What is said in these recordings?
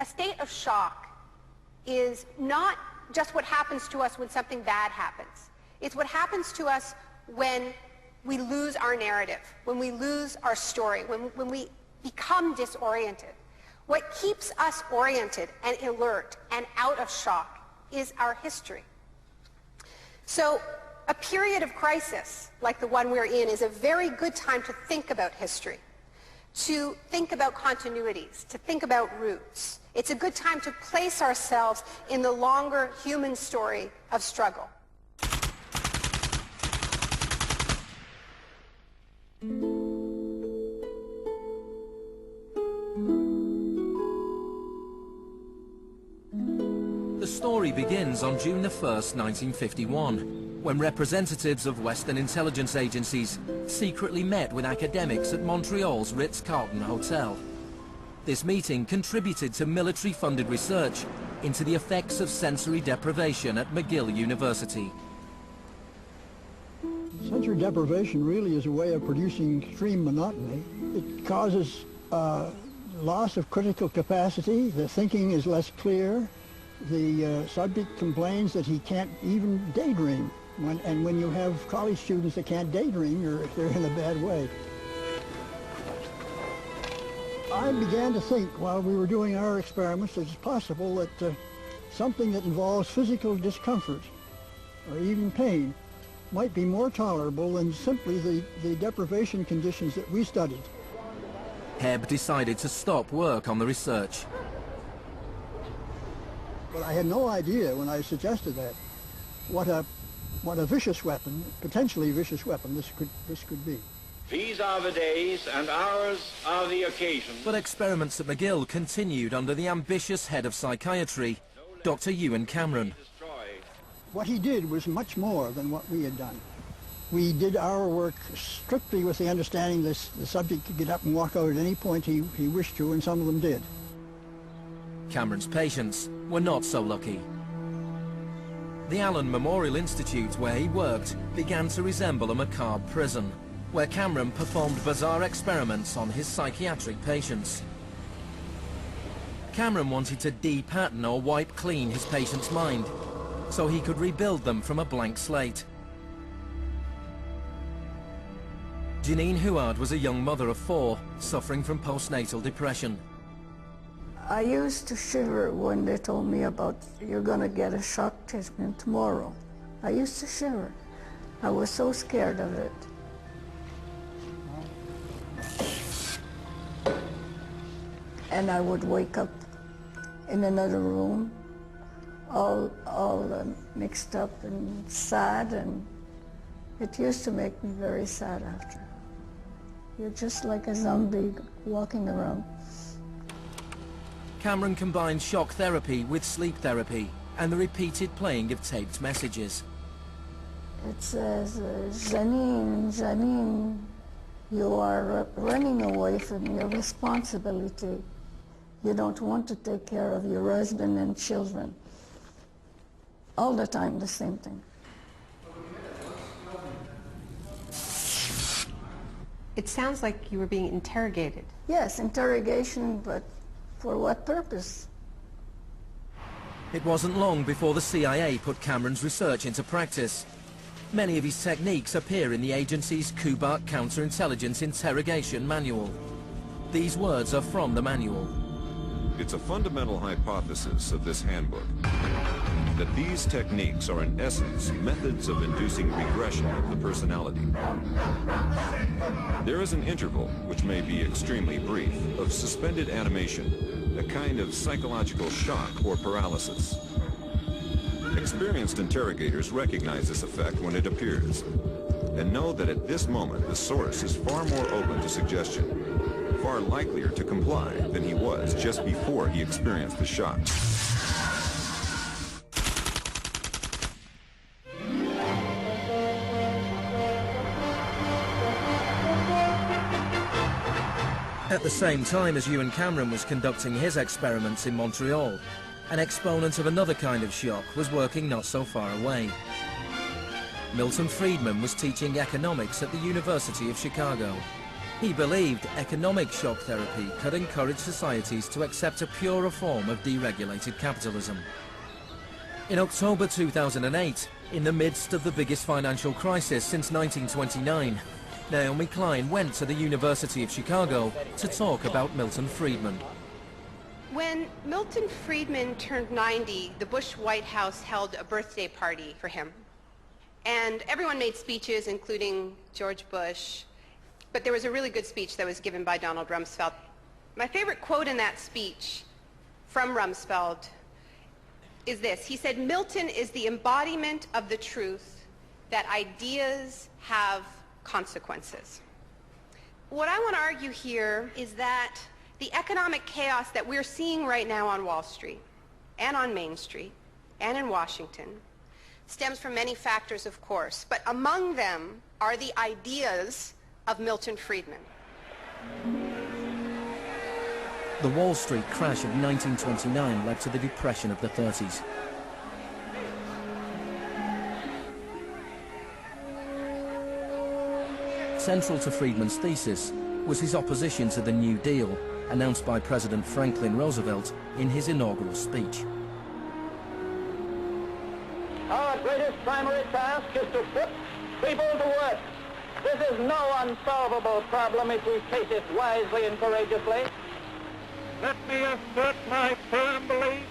A state of shock is not just what happens to us when something bad happens. It's what happens to us when we lose our narrative, when we lose our story, when we become disoriented. What keeps us oriented and alert and out of shock is our history. So a period of crisis like the one we're in is a very good time to think about history, to think about continuities, to think about roots. It's a good time to place ourselves in the longer human story of struggle. The story begins on June the 1st, 1951, when representatives of Western intelligence agencies secretly met with academics at Montreal's Ritz-Carlton Hotel. This meeting contributed to military-funded research into the effects of sensory deprivation at McGill University. Sensory deprivation really is a way of producing extreme monotony. It causes loss of critical capacity. The thinking is less clear. The subject complains that he can't even daydream. And when you have college students that can't daydream, they're in a bad way. I began to think while we were doing our experiments that it's possible that something that involves physical discomfort or even pain might be more tolerable than simply the deprivation conditions that we studied. Hebb decided to stop work on the research. But I had no idea when I suggested that what a vicious weapon, potentially vicious weapon, this could be. These are the days and hours are the occasions. But experiments at McGill continued under the ambitious head of psychiatry, Dr. Ewan Cameron. What he did was much more than what we had done. We did our work strictly with the understanding that the subject could get up and walk out at any point he wished to, and some of them did. Cameron's patients were not so lucky. The Allen Memorial Institute, where he worked, began to resemble a macabre prison, where Cameron performed bizarre experiments on his psychiatric patients. Cameron wanted to de-pattern or wipe clean his patient's mind, so he could rebuild them from a blank slate. Janine Huard was a young mother of 4, suffering from postnatal depression. I used to shiver when they told me about, you're going to get a shock treatment tomorrow. I used to shiver. I was so scared of it. And I would wake up in another room, all mixed up and sad, and it used to make me very sad after. You're just like a zombie walking around. Cameron combined shock therapy with sleep therapy and the repeated playing of taped messages. It says, Janine, Janine, you are running away from your responsibility. You don't want to take care of your husband and children. All the time, the same thing. It sounds like you were being interrogated. Yes, interrogation, but for what purpose? It wasn't long before the CIA put Cameron's research into practice. Many of his techniques appear in the agency's Kubark Counterintelligence Interrogation Manual. These words are from the manual. It's a fundamental hypothesis of this handbook that these techniques are in essence methods of inducing regression of the personality. There is an interval, which may be extremely brief, of suspended animation, a kind of psychological shock or paralysis. Experienced interrogators recognize this effect when it appears, and know that at this moment the source is far more open to suggestion, far likelier to comply than he was just before he experienced the shock. At the same time as Ewan Cameron was conducting his experiments in Montreal, an exponent of another kind of shock was working not so far away. Milton Friedman was teaching economics at the University of Chicago. He believed economic shock therapy could encourage societies to accept a purer form of deregulated capitalism. In October 2008, in the midst of the biggest financial crisis since 1929, Naomi Klein went to the University of Chicago to talk about Milton Friedman. When Milton Friedman turned 90, the Bush White House held a birthday party for him. And everyone made speeches, including George Bush. But there was a really good speech that was given by Donald Rumsfeld. My favorite quote in that speech from Rumsfeld is this. He said, "Milton is the embodiment of the truth that ideas have consequences." What I want to argue here is that the economic chaos that we're seeing right now on Wall Street and on Main Street and in Washington stems from many factors, of course, but among them are the ideas of Milton Friedman. The Wall Street crash of 1929 led to the Depression of the 30s. Central to Friedman's thesis was his opposition to the New Deal, announced by President Franklin Roosevelt in his inaugural speech. Our greatest primary task is to put people to work. This is no unsolvable problem if we face it wisely and courageously. Let me assert my firm belief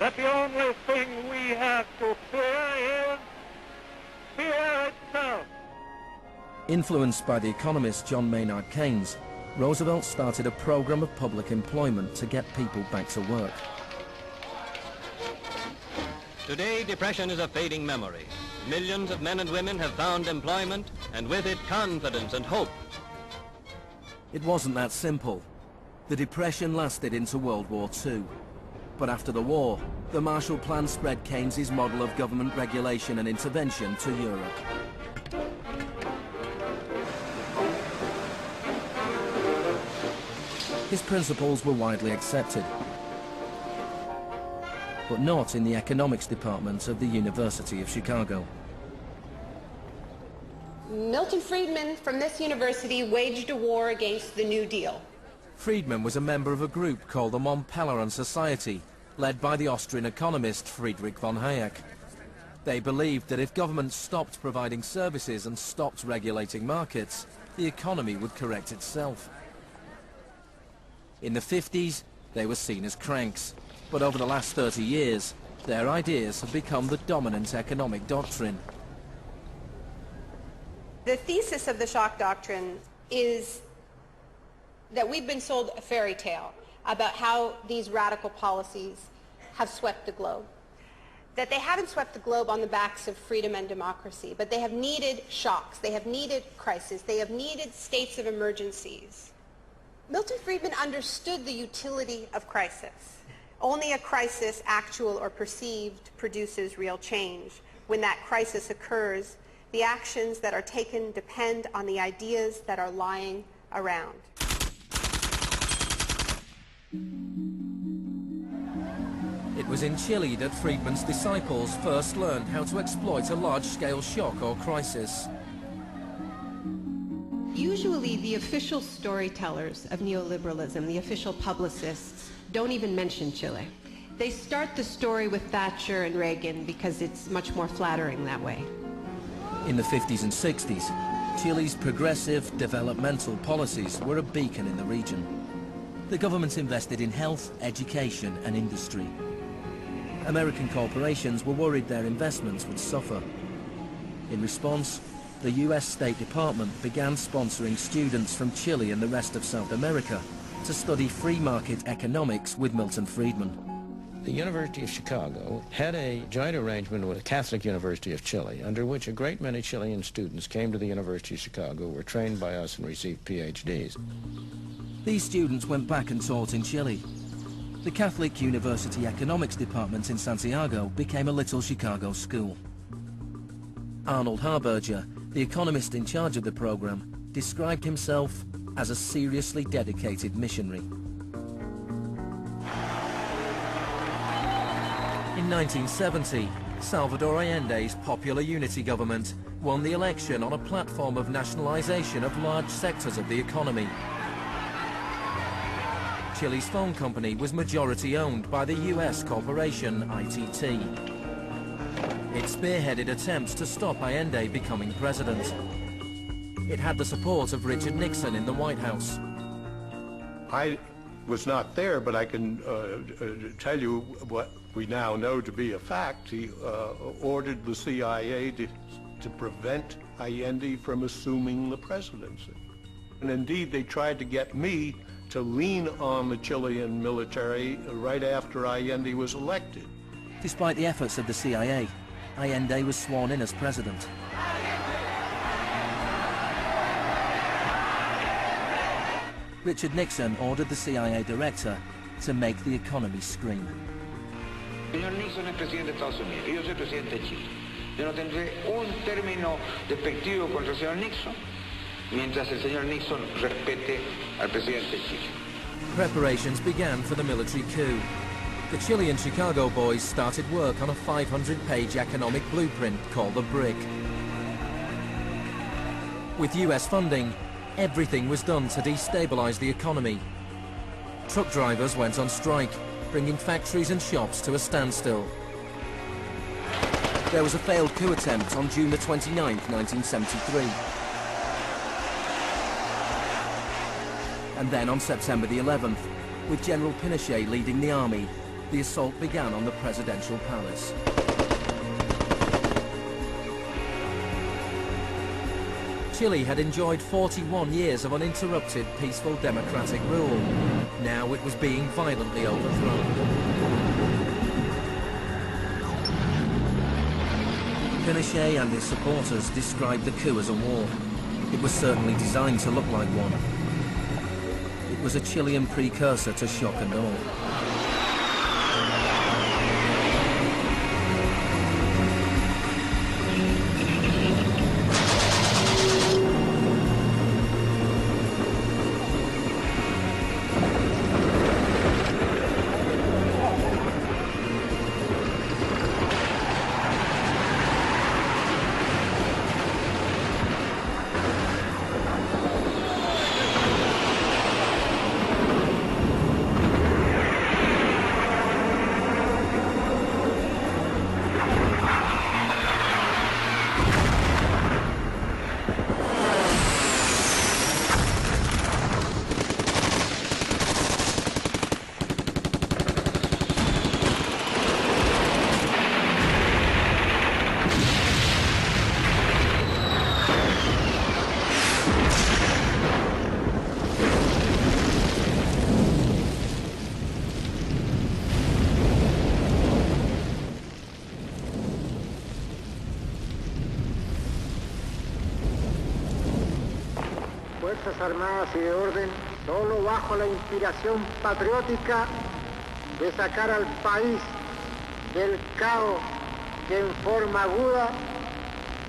that the only thing we have to fear is fear itself. Influenced by the economist John Maynard Keynes, Roosevelt started a program of public employment to get people back to work. Today, depression is a fading memory. Millions of men and women have found employment, and with it confidence and hope. It wasn't that simple. The Depression lasted into World War II. But after the war, the Marshall Plan spread Keynes's model of government regulation and intervention to Europe. His principles were widely accepted, but not in the economics department of the University of Chicago. Milton Friedman from this university waged a war against the New Deal. Friedman was a member of a group called the Montpellier Society, led by the Austrian economist Friedrich von Hayek. They believed that if governments stopped providing services and stopped regulating markets, the economy would correct itself. In the 50s, they were seen as cranks, but over the last 30 years, their ideas have become the dominant economic doctrine. The thesis of the shock doctrine is that we've been sold a fairy tale about how these radical policies have swept the globe. That they haven't swept the globe on the backs of freedom and democracy, but they have needed shocks, they have needed crises, they have needed states of emergencies. Milton Friedman understood the utility of crisis. Only a crisis, actual or perceived, produces real change. When that crisis occurs, the actions that are taken depend on the ideas that are lying around. It was in Chile that Friedman's disciples first learned how to exploit a large-scale shock or crisis. Usually the official storytellers of neoliberalism, the official publicists, don't even mention Chile. They start the story with Thatcher and Reagan because it's much more flattering that way. In the 50s and 60s, Chile's progressive developmental policies were a beacon in the region. The government invested in health, education and industry. American corporations were worried their investments would suffer. In response, the US State Department began sponsoring students from Chile and the rest of South America to study free market economics with Milton Friedman. The University of Chicago had a joint arrangement with the Catholic University of Chile, under which a great many Chilean students came to the University of Chicago, were trained by us and received PhDs. These students went back and taught in Chile. The Catholic University Economics Department in Santiago became a little Chicago school. Arnold Harberger, the economist in charge of the program, described himself as a seriously dedicated missionary. In 1970, Salvador Allende's popular unity government won the election on a platform of nationalization of large sectors of the economy. Chile's phone company was majority owned by the US corporation ITT. It spearheaded attempts to stop Allende becoming president. It had the support of Richard Nixon in the White House. I was not there, but I can tell you what we now know to be a fact. He ordered the CIA to prevent Allende from assuming the presidency. And indeed, they tried to get me to lean on the Chilean military right after Allende was elected. Despite the efforts of the CIA, Allende was sworn in as president. Richard Nixon ordered the CIA director to make the economy scream. Señor Nixon es presidente de Estados Unidos y yo soy presidente de Chile. Yo no tendré un término despectivo contra el señor Nixon mientras el señor Nixon respete al presidente de Chile. Preparations began for the military coup. The Chilean Chicago boys started work on a 500-page economic blueprint called the BRIC. With US funding, everything was done to destabilize the economy. Truck drivers went on strike, bringing factories and shops to a standstill. There was a failed coup attempt on June the 29th, 1973. And then on September the 11th, with General Pinochet leading the army, the assault began on the presidential palace. Chile had enjoyed 41 years of uninterrupted, peaceful democratic rule. Now it was being violently overthrown. Pinochet and his supporters described the coup as a war. It was certainly designed to look like one. It was a Chilean precursor to shock and awe. Fuerzas Armadas y de Orden, solo bajo la inspiración patriótica de sacar al país del caos que en forma aguda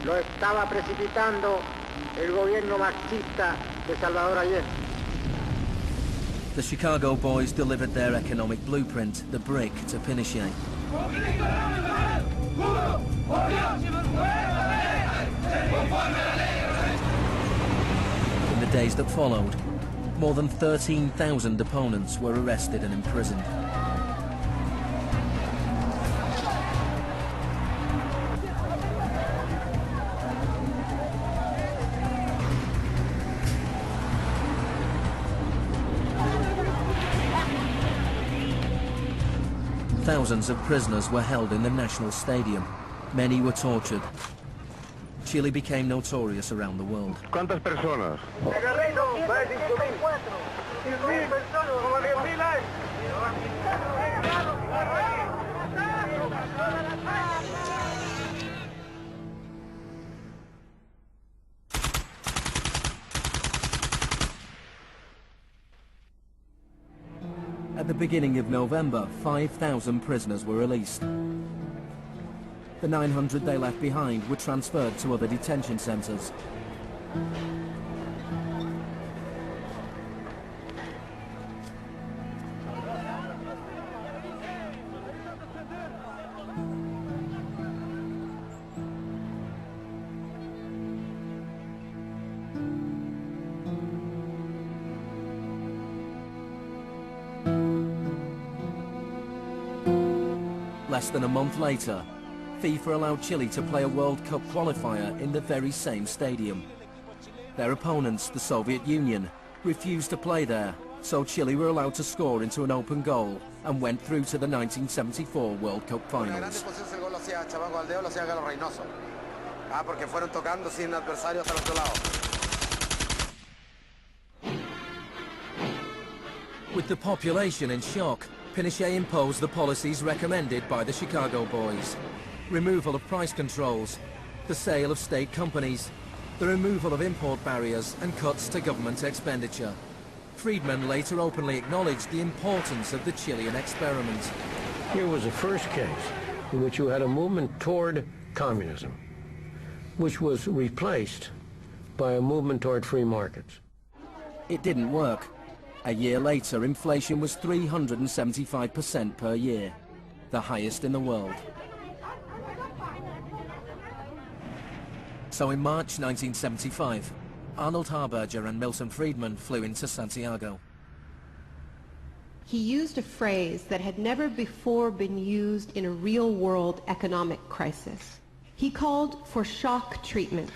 lo estaba precipitando el gobierno marxista de Salvador Allende. The Chicago boys delivered their economic blueprint, the BRIC, to Pinochet. In the days that followed, more than 13,000 opponents were arrested and imprisoned. Thousands of prisoners were held in the National Stadium. Many were tortured. Chile became notorious around the world. ¿Cuántas personas? At the beginning of November, 5,000 prisoners were released. The 900 they left behind were transferred to other detention centers. Less than a month later, FIFA allowed Chile to play a World Cup qualifier in the very same stadium. Their opponents, the Soviet Union, refused to play there, so Chile were allowed to score into an open goal and went through to the 1974 World Cup finals. With the population in shock, Pinochet imposed the policies recommended by the Chicago boys. Removal of price controls, the sale of state companies, the removal of import barriers and cuts to government expenditure. Friedman later openly acknowledged the importance of the Chilean experiment. Here was the first case in which you had a movement toward communism, which was replaced by a movement toward free markets. It didn't work. A year later, inflation was 375% per year, the highest in the world. So in March 1975, Arnold Harberger and Milton Friedman flew into Santiago. He used a phrase that had never before been used in a real-world economic crisis. He called for shock treatment.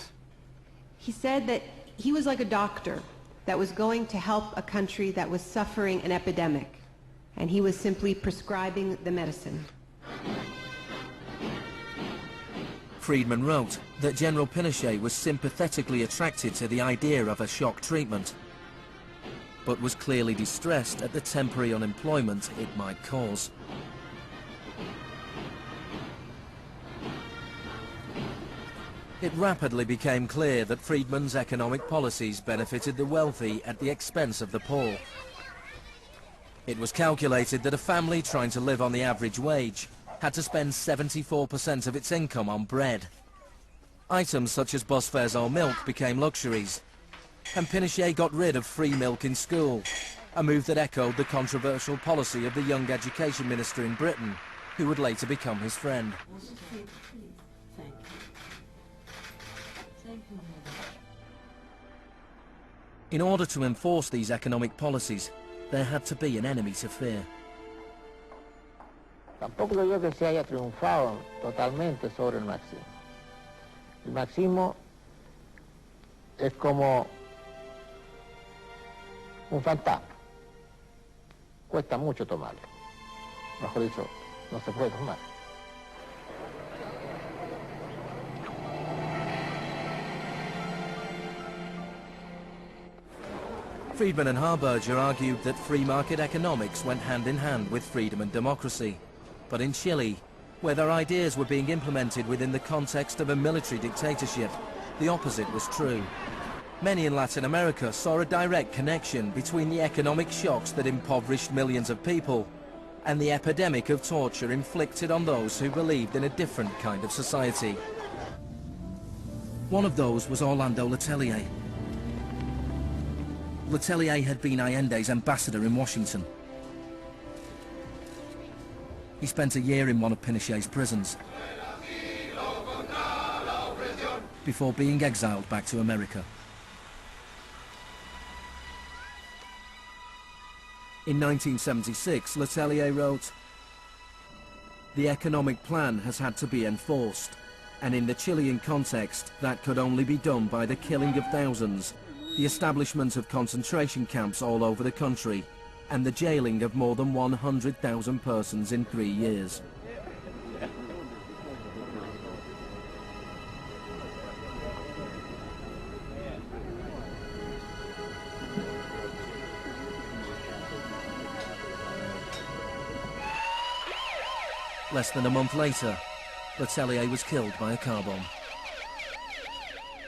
He said that he was like a doctor that was going to help a country that was suffering an epidemic, and he was simply prescribing the medicine. Friedman wrote that General Pinochet was sympathetically attracted to the idea of a shock treatment, but was clearly distressed at the temporary unemployment it might cause. It rapidly became clear that Friedman's economic policies benefited the wealthy at the expense of the poor. It was calculated that a family trying to live on the average wage had to spend 74% of its income on bread. Items such as bus fares or milk became luxuries, and Pinochet got rid of free milk in school, a move that echoed the controversial policy of the young education minister in Britain, who would later become his friend. In order to enforce these economic policies, there had to be an enemy to fear. Tampoco creo yo que se haya triunfado totalmente sobre el marxismo. El marxismo es como un fantasma. Cuesta mucho tomarlo. Mejor dicho, no se puede tomar. Friedman and Harberger argued that free market economics went hand in hand with freedom and democracy. But in Chile, where their ideas were being implemented within the context of a military dictatorship, the opposite was true. Many in Latin America saw a direct connection between the economic shocks that impoverished millions of people and the epidemic of torture inflicted on those who believed in a different kind of society. One of those was Orlando Letelier. Letelier had been Allende's ambassador in Washington. He spent a year in one of Pinochet's prisons before being exiled back to America. In 1976, Letelier wrote, "The economic plan has had to be enforced, and in the Chilean context, that could only be done by the killing of thousands, the establishment of concentration camps all over the country, and the jailing of more than 100,000 persons in 3 years." Less than a month later, Letelier was killed by a car bomb.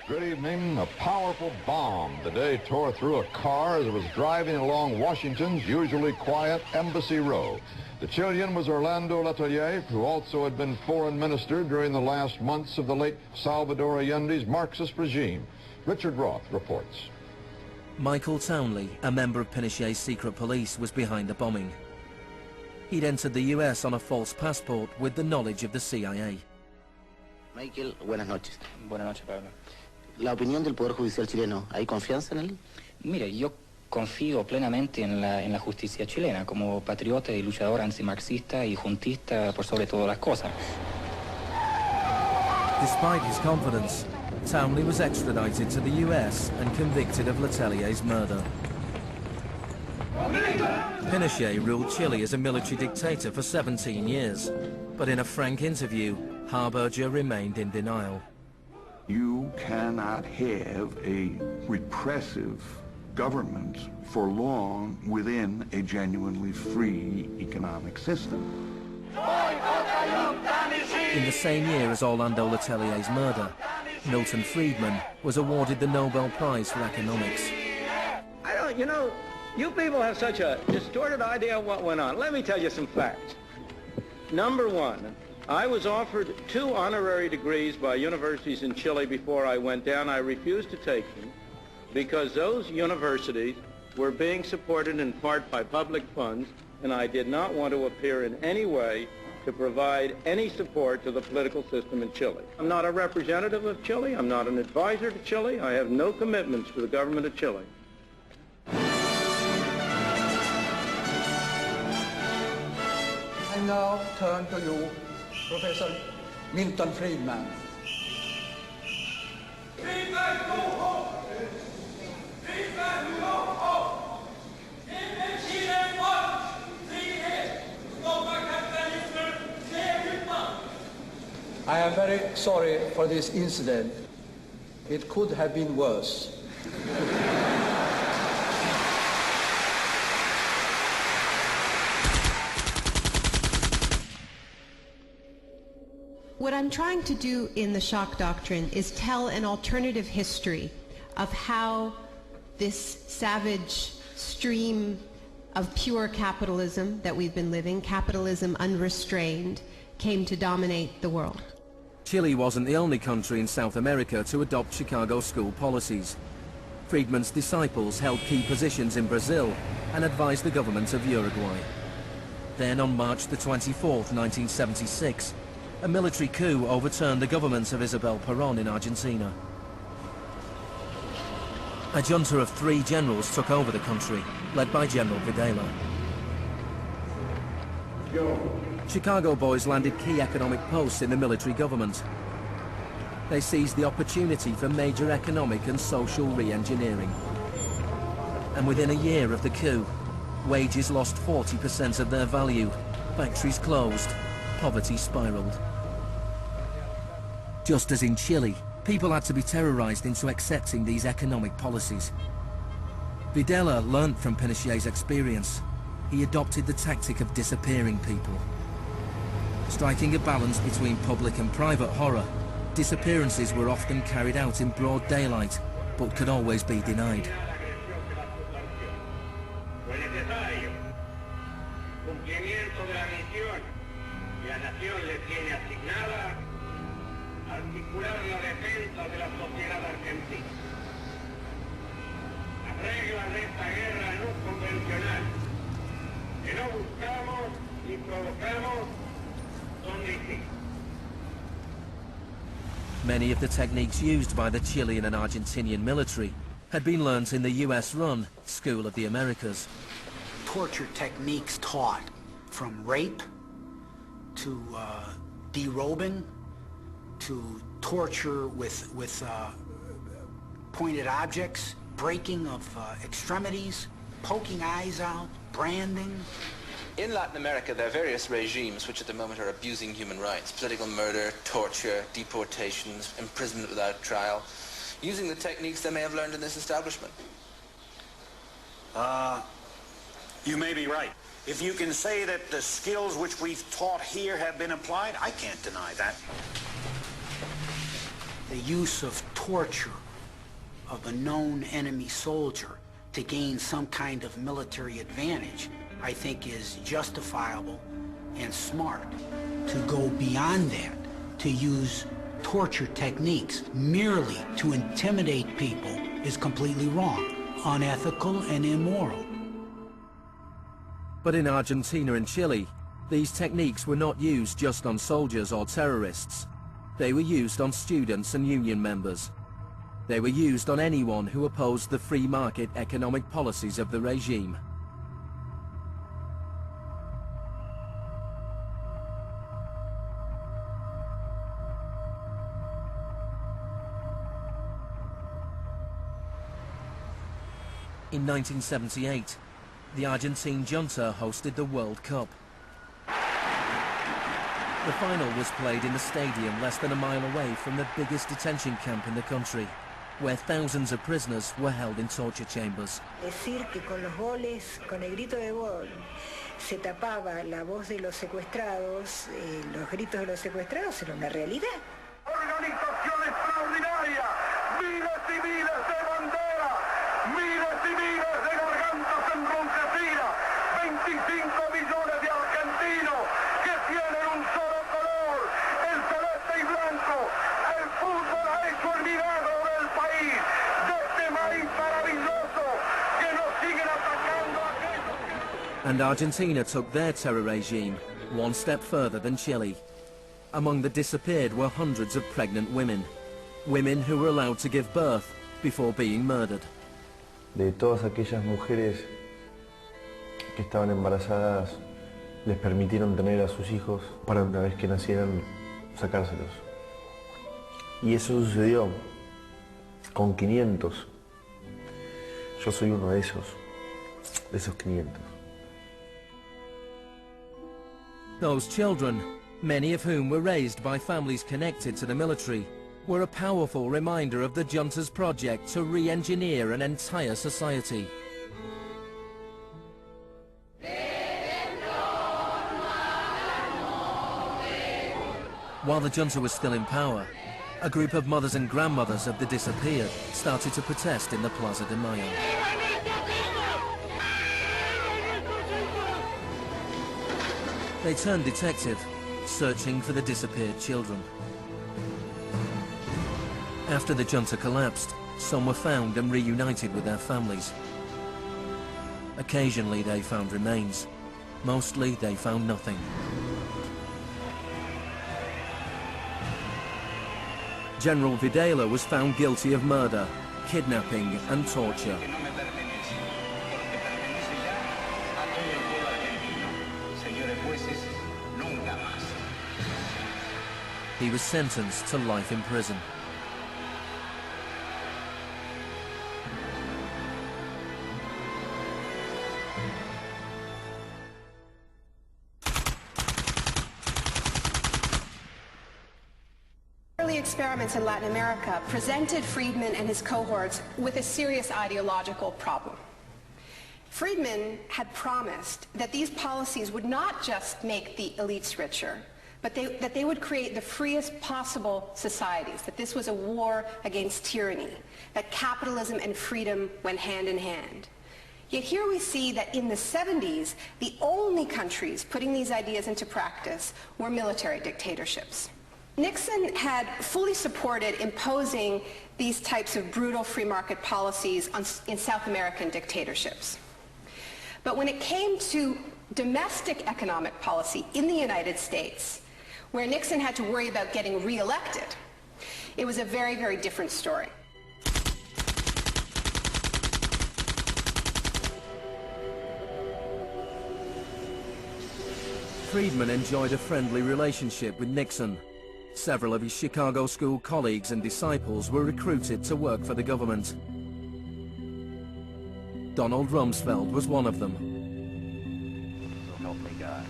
Good evening. A powerful bomb today tore through a car as it was driving along Washington's usually quiet Embassy Row. The Chilean was Orlando Letelier, who also had been foreign minister during the last months of the late Salvador Allende's Marxist regime. Richard Roth reports. Michael Townley, a member of Pinochet's secret police, was behind the bombing. He'd entered the US on a false passport with the knowledge of the CIA. Michael, buenas noches. Buenas noches, Pablo. La opinión del Poder Judicial chileno, ¿hay confianza en él? Mire, yo confío plenamente en la justicia chilena como patriota y luchador antimarxista y juntista por sobre todas las cosas. Despite his confidence, Townley was extradited to the US and convicted of Letelier's murder. Pinochet ruled Chile as a military dictator for 17 years, but in a frank interview, Harberger remained in denial. You cannot have a repressive government for long within a genuinely free economic system. In the same year as Orlando Letelier's murder, Milton Friedman was awarded the Nobel Prize for Economics. You know, you people have such a distorted idea of what went on. Let me tell you some facts. Number one, I was offered 2 honorary degrees by universities in Chile before I went down. I refused to take them because those universities were being supported in part by public funds, and I did not want to appear in any way to provide any support to the political system in Chile. I'm not a representative of Chile. I'm not an advisor to Chile. I have no commitments to the government of Chile. I now turn to you, Professor Milton Friedman. I am very sorry for this incident. It could have been worse. What I'm trying to do in the shock doctrine is tell an alternative history of how this savage stream of pure capitalism that we've been living, capitalism unrestrained, came to dominate the world. Chile wasn't the only country in South America to adopt Chicago school policies. Friedman's disciples held key positions in Brazil and advised the government of Uruguay. Then on March the 24th, 1976, a military coup overturned the government of Isabel Perón in Argentina. A junta of 3 generals took over the country, led by General Videla. Chicago boys landed key economic posts in the military government. They seized the opportunity for major economic and social re-engineering. And within a year of the coup, wages lost 40% of their value, factories closed, poverty spiraled. Just as in Chile, people had to be terrorized into accepting these economic policies. Videla learnt from Pinochet's experience. He adopted the tactic of disappearing people. Striking a balance between public and private horror, disappearances were often carried out in broad daylight, but could always be denied. Many of the techniques used by the Chilean and Argentinian military had been learnt in the US-run School of the Americas. Torture techniques taught, from rape to derobing to torture with pointed objects, breaking of extremities, poking eyes out, branding. In Latin America, there are various regimes which at the moment are abusing human rights. Political murder, torture, deportations, imprisonment without trial, using the techniques they may have learned in this establishment. You may be right. If you can say that the skills which we've taught here have been applied, I can't deny that. The use of torture of a known enemy soldier to gain some kind of military advantage, I think is justifiable and smart. To go beyond that, to use torture techniques merely to intimidate people is completely wrong, unethical and immoral. But in Argentina and Chile, these techniques were not used just on soldiers or terrorists. They were used on students and union members. They were used on anyone who opposed the free market economic policies of the regime. In 1978, the Argentine junta hosted the World Cup. The final was played in a stadium less than a mile away from the biggest detention camp in the country, where thousands of prisoners were held in torture chambers. Decir que con los goles, con el grito de gol, se tapaba la voz de los secuestrados, los gritos de los secuestrados era una realidad. Organización extraordinaria, miles y miles de banderas, miles y miles de gargantas enronquecidas, 25 millones de argentinos que tienen un solo color, el celeste y blanco. El fútbol ha hecho el milagro del país, de este maíz maravilloso que nos siguen atacando aquellos que... And Argentina took their terror regime one step further than Chile. Among the disappeared were hundreds of pregnant women, women who were allowed to give birth before being murdered. De todas aquellas mujeres que estaban embarazadas, les permitieron tener a sus hijos para una vez que nacieran sacárselos. Y eso sucedió con 500. Yo soy uno de esos 500. Those children, many of whom were raised by families connected to the military, were a powerful reminder of the junta's project to re-engineer an entire society. While the junta was still in power, a group of mothers and grandmothers of the disappeared started to protest in the Plaza de Mayo. They turned detective, searching for the disappeared children. After the junta collapsed, some were found and reunited with their families. Occasionally they found remains. Mostly they found nothing. General Videla was found guilty of murder, kidnapping and torture. He was sentenced to life in prison. Early experiments in Latin America presented Friedman and his cohorts with a serious ideological problem. Friedman had promised that these policies would not just make the elites richer, but that they would create the freest possible societies, that this was a war against tyranny, that capitalism and freedom went hand in hand. Yet here we see that in the 70s, the only countries putting these ideas into practice were military dictatorships. Nixon had fully supported imposing these types of brutal free market policies in South American dictatorships. But when it came to domestic economic policy in the United States, where Nixon had to worry about getting re-elected, it was a very, very different story. Friedman enjoyed a friendly relationship with Nixon. Several of his Chicago school colleagues and disciples were recruited to work for the government. Donald Rumsfeld was one of them. So help me God.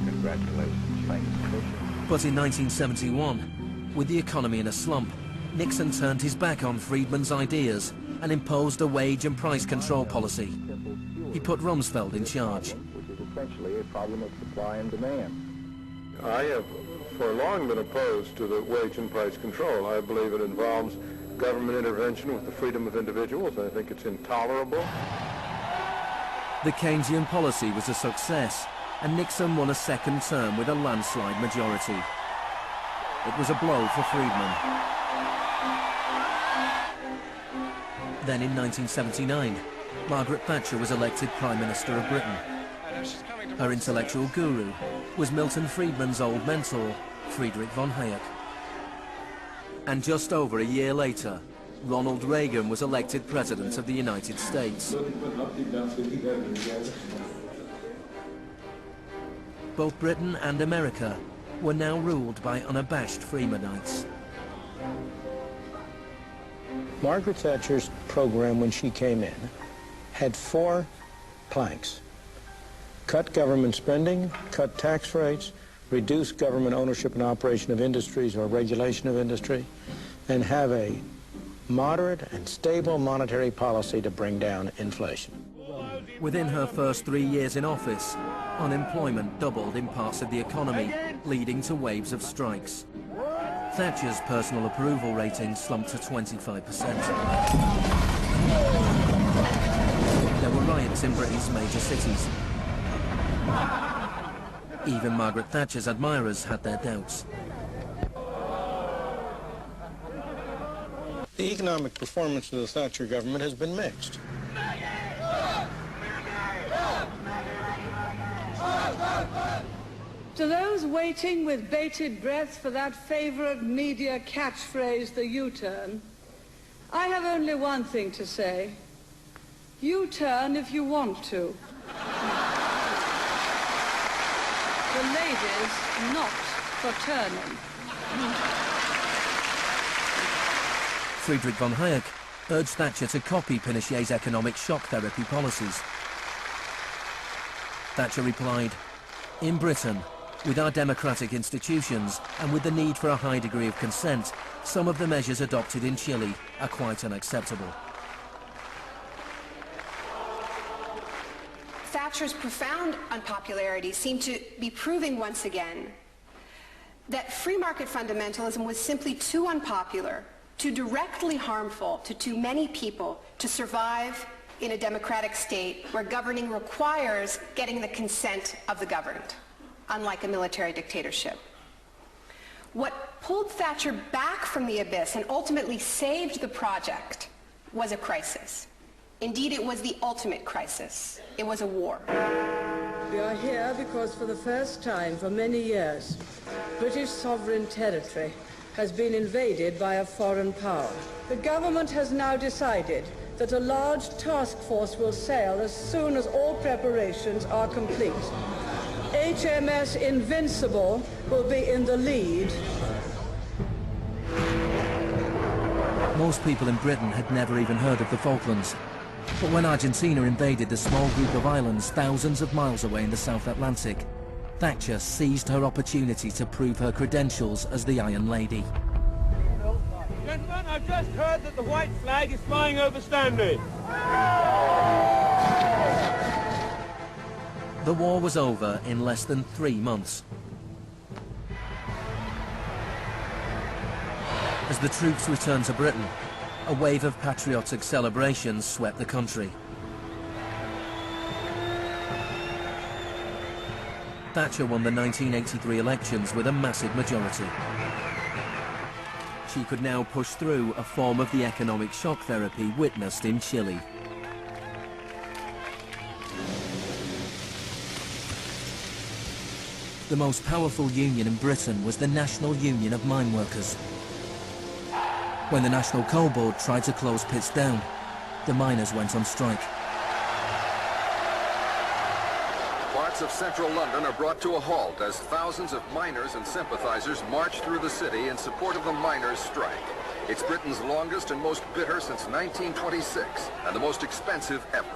Congratulations. Thanks. But in 1971, with the economy in a slump, Nixon turned his back on Friedman's ideas and imposed a wage and price control policy. He put Rumsfeld in charge. Which is essentially a problem of supply and demand. I have for long been opposed to the wage and price control. I believe it involves government intervention with the freedom of individuals. I think it's intolerable. The Keynesian policy was a success, and Nixon won a second term with a landslide majority. It was a blow for Friedman. Then in 1979, Margaret Thatcher was elected Prime Minister of Britain. Her intellectual guru was Milton Friedman's old mentor, Friedrich von Hayek. And just over a year later, Ronald Reagan was elected President of the United States. Both Britain and America were now ruled by unabashed Freemanites. Margaret Thatcher's program when she came in had 4 planks. Cut government spending, cut tax rates, reduce government ownership and operation of industries or regulation of industry, and have a moderate and stable monetary policy to bring down inflation. Within her first 3 years in office, unemployment doubled in parts of the economy, leading to waves of strikes. Thatcher's personal approval rating slumped to 25%. There were riots in Britain's major cities. Even Margaret Thatcher's admirers had their doubts. The economic performance of the Thatcher government has been mixed. To those waiting with bated breath for that favorite media catchphrase, the U-turn, I have only one thing to say. U-turn if you want to. The ladies not for turning. Friedrich von Hayek urged Thatcher to copy Pinochet's economic shock therapy policies. Thatcher replied, "In Britain, with our democratic institutions and with the need for a high degree of consent, some of the measures adopted in Chile are quite unacceptable." Thatcher's profound unpopularity seemed to be proving once again that free market fundamentalism was simply too unpopular, too directly harmful to too many people to survive in a democratic state where governing requires getting the consent of the governed, unlike a military dictatorship. What pulled Thatcher back from the abyss and ultimately saved the project was a crisis. Indeed, it was the ultimate crisis. It was a war. We are here because for the first time for many years, British sovereign territory has been invaded by a foreign power. The government has now decided that a large task force will sail as soon as all preparations are complete. HMS Invincible will be in the lead. Most people in Britain had never even heard of the Falklands. But when Argentina invaded the small group of islands thousands of miles away in the South Atlantic, Thatcher seized her opportunity to prove her credentials as the Iron Lady. Gentlemen, I've just heard that the white flag is flying over Stanley. The war was over in less than 3 months. As the troops returned to Britain, a wave of patriotic celebrations swept the country. Thatcher won the 1983 elections with a massive majority. She could now push through a form of the economic shock therapy witnessed in Chile. The most powerful union in Britain was the National Union of Mine Workers. When the National Coal Board tried to close pits down, the miners went on strike. Parts of central London are brought to a halt as thousands of miners and sympathizers march through the city in support of the miners' strike. It's Britain's longest and most bitter since 1926, and the most expensive ever.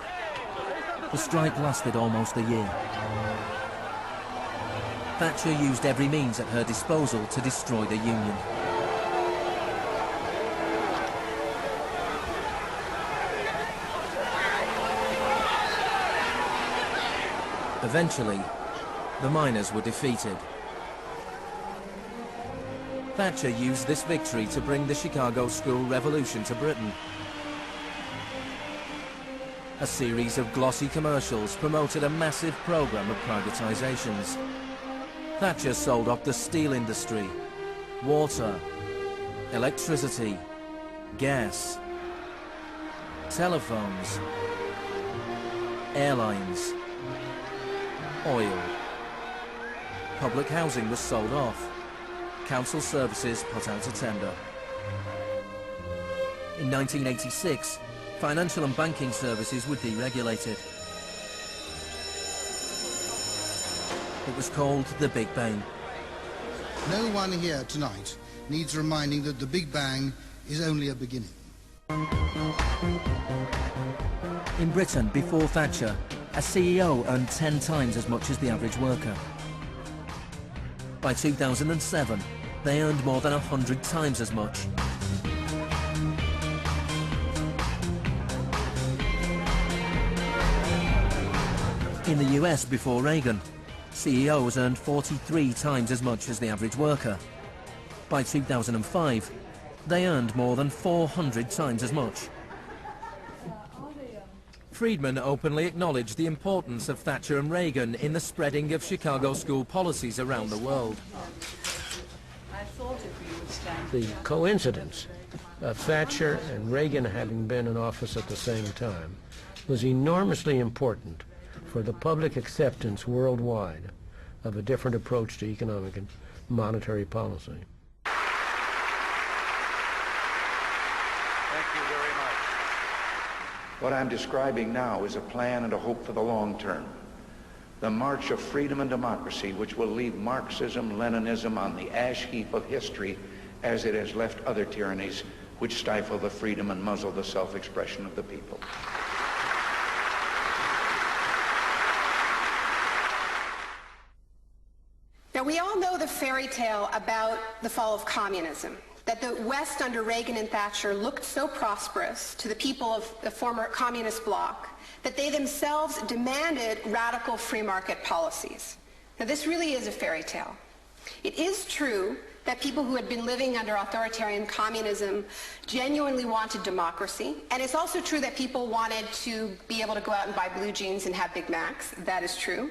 The strike lasted almost a year. Thatcher used every means at her disposal to destroy the union. Eventually, the miners were defeated. Thatcher used this victory to bring the Chicago School Revolution to Britain. A series of glossy commercials promoted a massive program of privatizations. Thatcher sold off the steel industry, water, electricity, gas, telephones, airlines, oil. Public housing was sold off. Council services put out a tender. In 1986, financial and banking services were deregulated. It was called the Big Bang. No one here tonight needs reminding that the Big Bang is only a beginning. In Britain, before Thatcher, a CEO earned 10 times as much as the average worker. By 2007, they earned more than 100 times as much. In the US before Reagan, CEOs earned 43 times as much as the average worker. By 2005, they earned more than 400 times as much. Friedman openly acknowledged the importance of Thatcher and Reagan in the spreading of Chicago school policies around the world. The coincidence of Thatcher and Reagan having been in office at the same time was enormously important for the public acceptance worldwide of a different approach to economic and monetary policy. Thank you very much. What I'm describing now is a plan and a hope for the long term. The march of freedom and democracy, which will leave Marxism, Leninism on the ash heap of history as it has left other tyrannies which stifle the freedom and muzzle the self-expression of the people. Now, we all know the fairy tale about the fall of communism, that the West under Reagan and Thatcher looked so prosperous to the people of the former communist bloc that they themselves demanded radical free market policies. Now, this really is a fairy tale. It is true that people who had been living under authoritarian communism genuinely wanted democracy, and it's also true that people wanted to be able to go out and buy blue jeans and have Big Macs. That is true.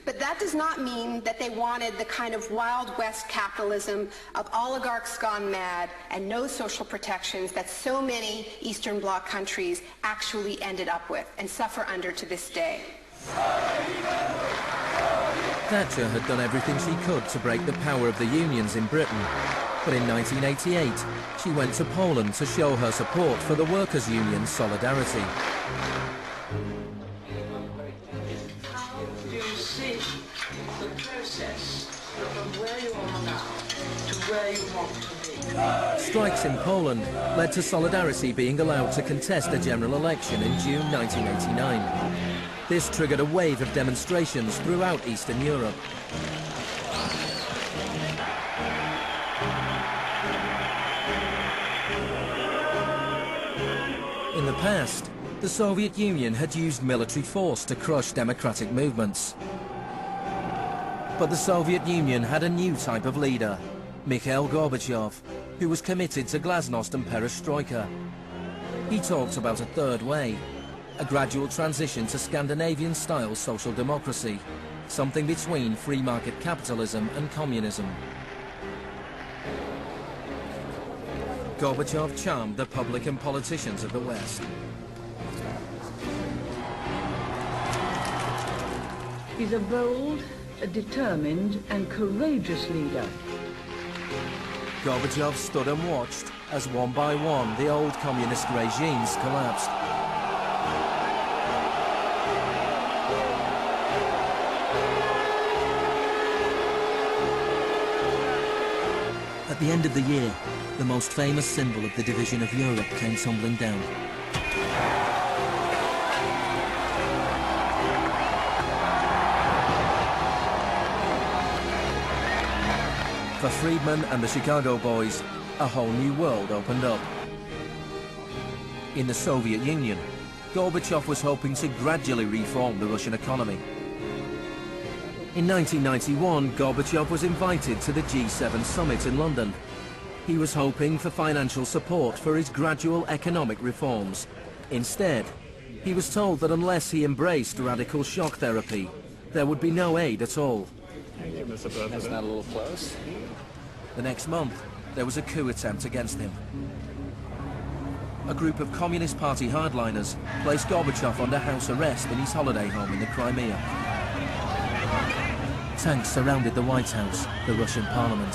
But that does not mean that they wanted the kind of Wild West capitalism of oligarchs gone mad and no social protections that so many Eastern Bloc countries actually ended up with and suffer under to this day. Thatcher had done everything she could to break the power of the unions in Britain. But in 1988, she went to Poland to show her support for the workers' union Solidarity. How do you see the process from where you are now to where you want to be? Strikes in Poland led to Solidarity being allowed to contest a general election in June 1989. This triggered a wave of demonstrations throughout Eastern Europe. In the past, the Soviet Union had used military force to crush democratic movements. But the Soviet Union had a new type of leader, Mikhail Gorbachev, who was committed to glasnost and perestroika. He talked about a third way, a gradual transition to Scandinavian-style social democracy, something between free market capitalism and communism. Gorbachev charmed the public and politicians of the West. He's a bold, a determined and courageous leader. Gorbachev stood and watched as one by one the old communist regimes collapsed. At the end of the year, the most famous symbol of the division of Europe came tumbling down. For Friedman and the Chicago boys, a whole new world opened up. In the Soviet Union, Gorbachev was hoping to gradually reform the Russian economy. In 1991, Gorbachev was invited to the G7 summit in London. He was hoping for financial support for his gradual economic reforms. Instead, he was told that unless he embraced radical shock therapy, there would be no aid at all. Thank you, Mr. President. That's not a little close. The next month, there was a coup attempt against him. A group of Communist Party hardliners placed Gorbachev under house arrest in his holiday home in the Crimea. Tanks surrounded the White House, the Russian parliament.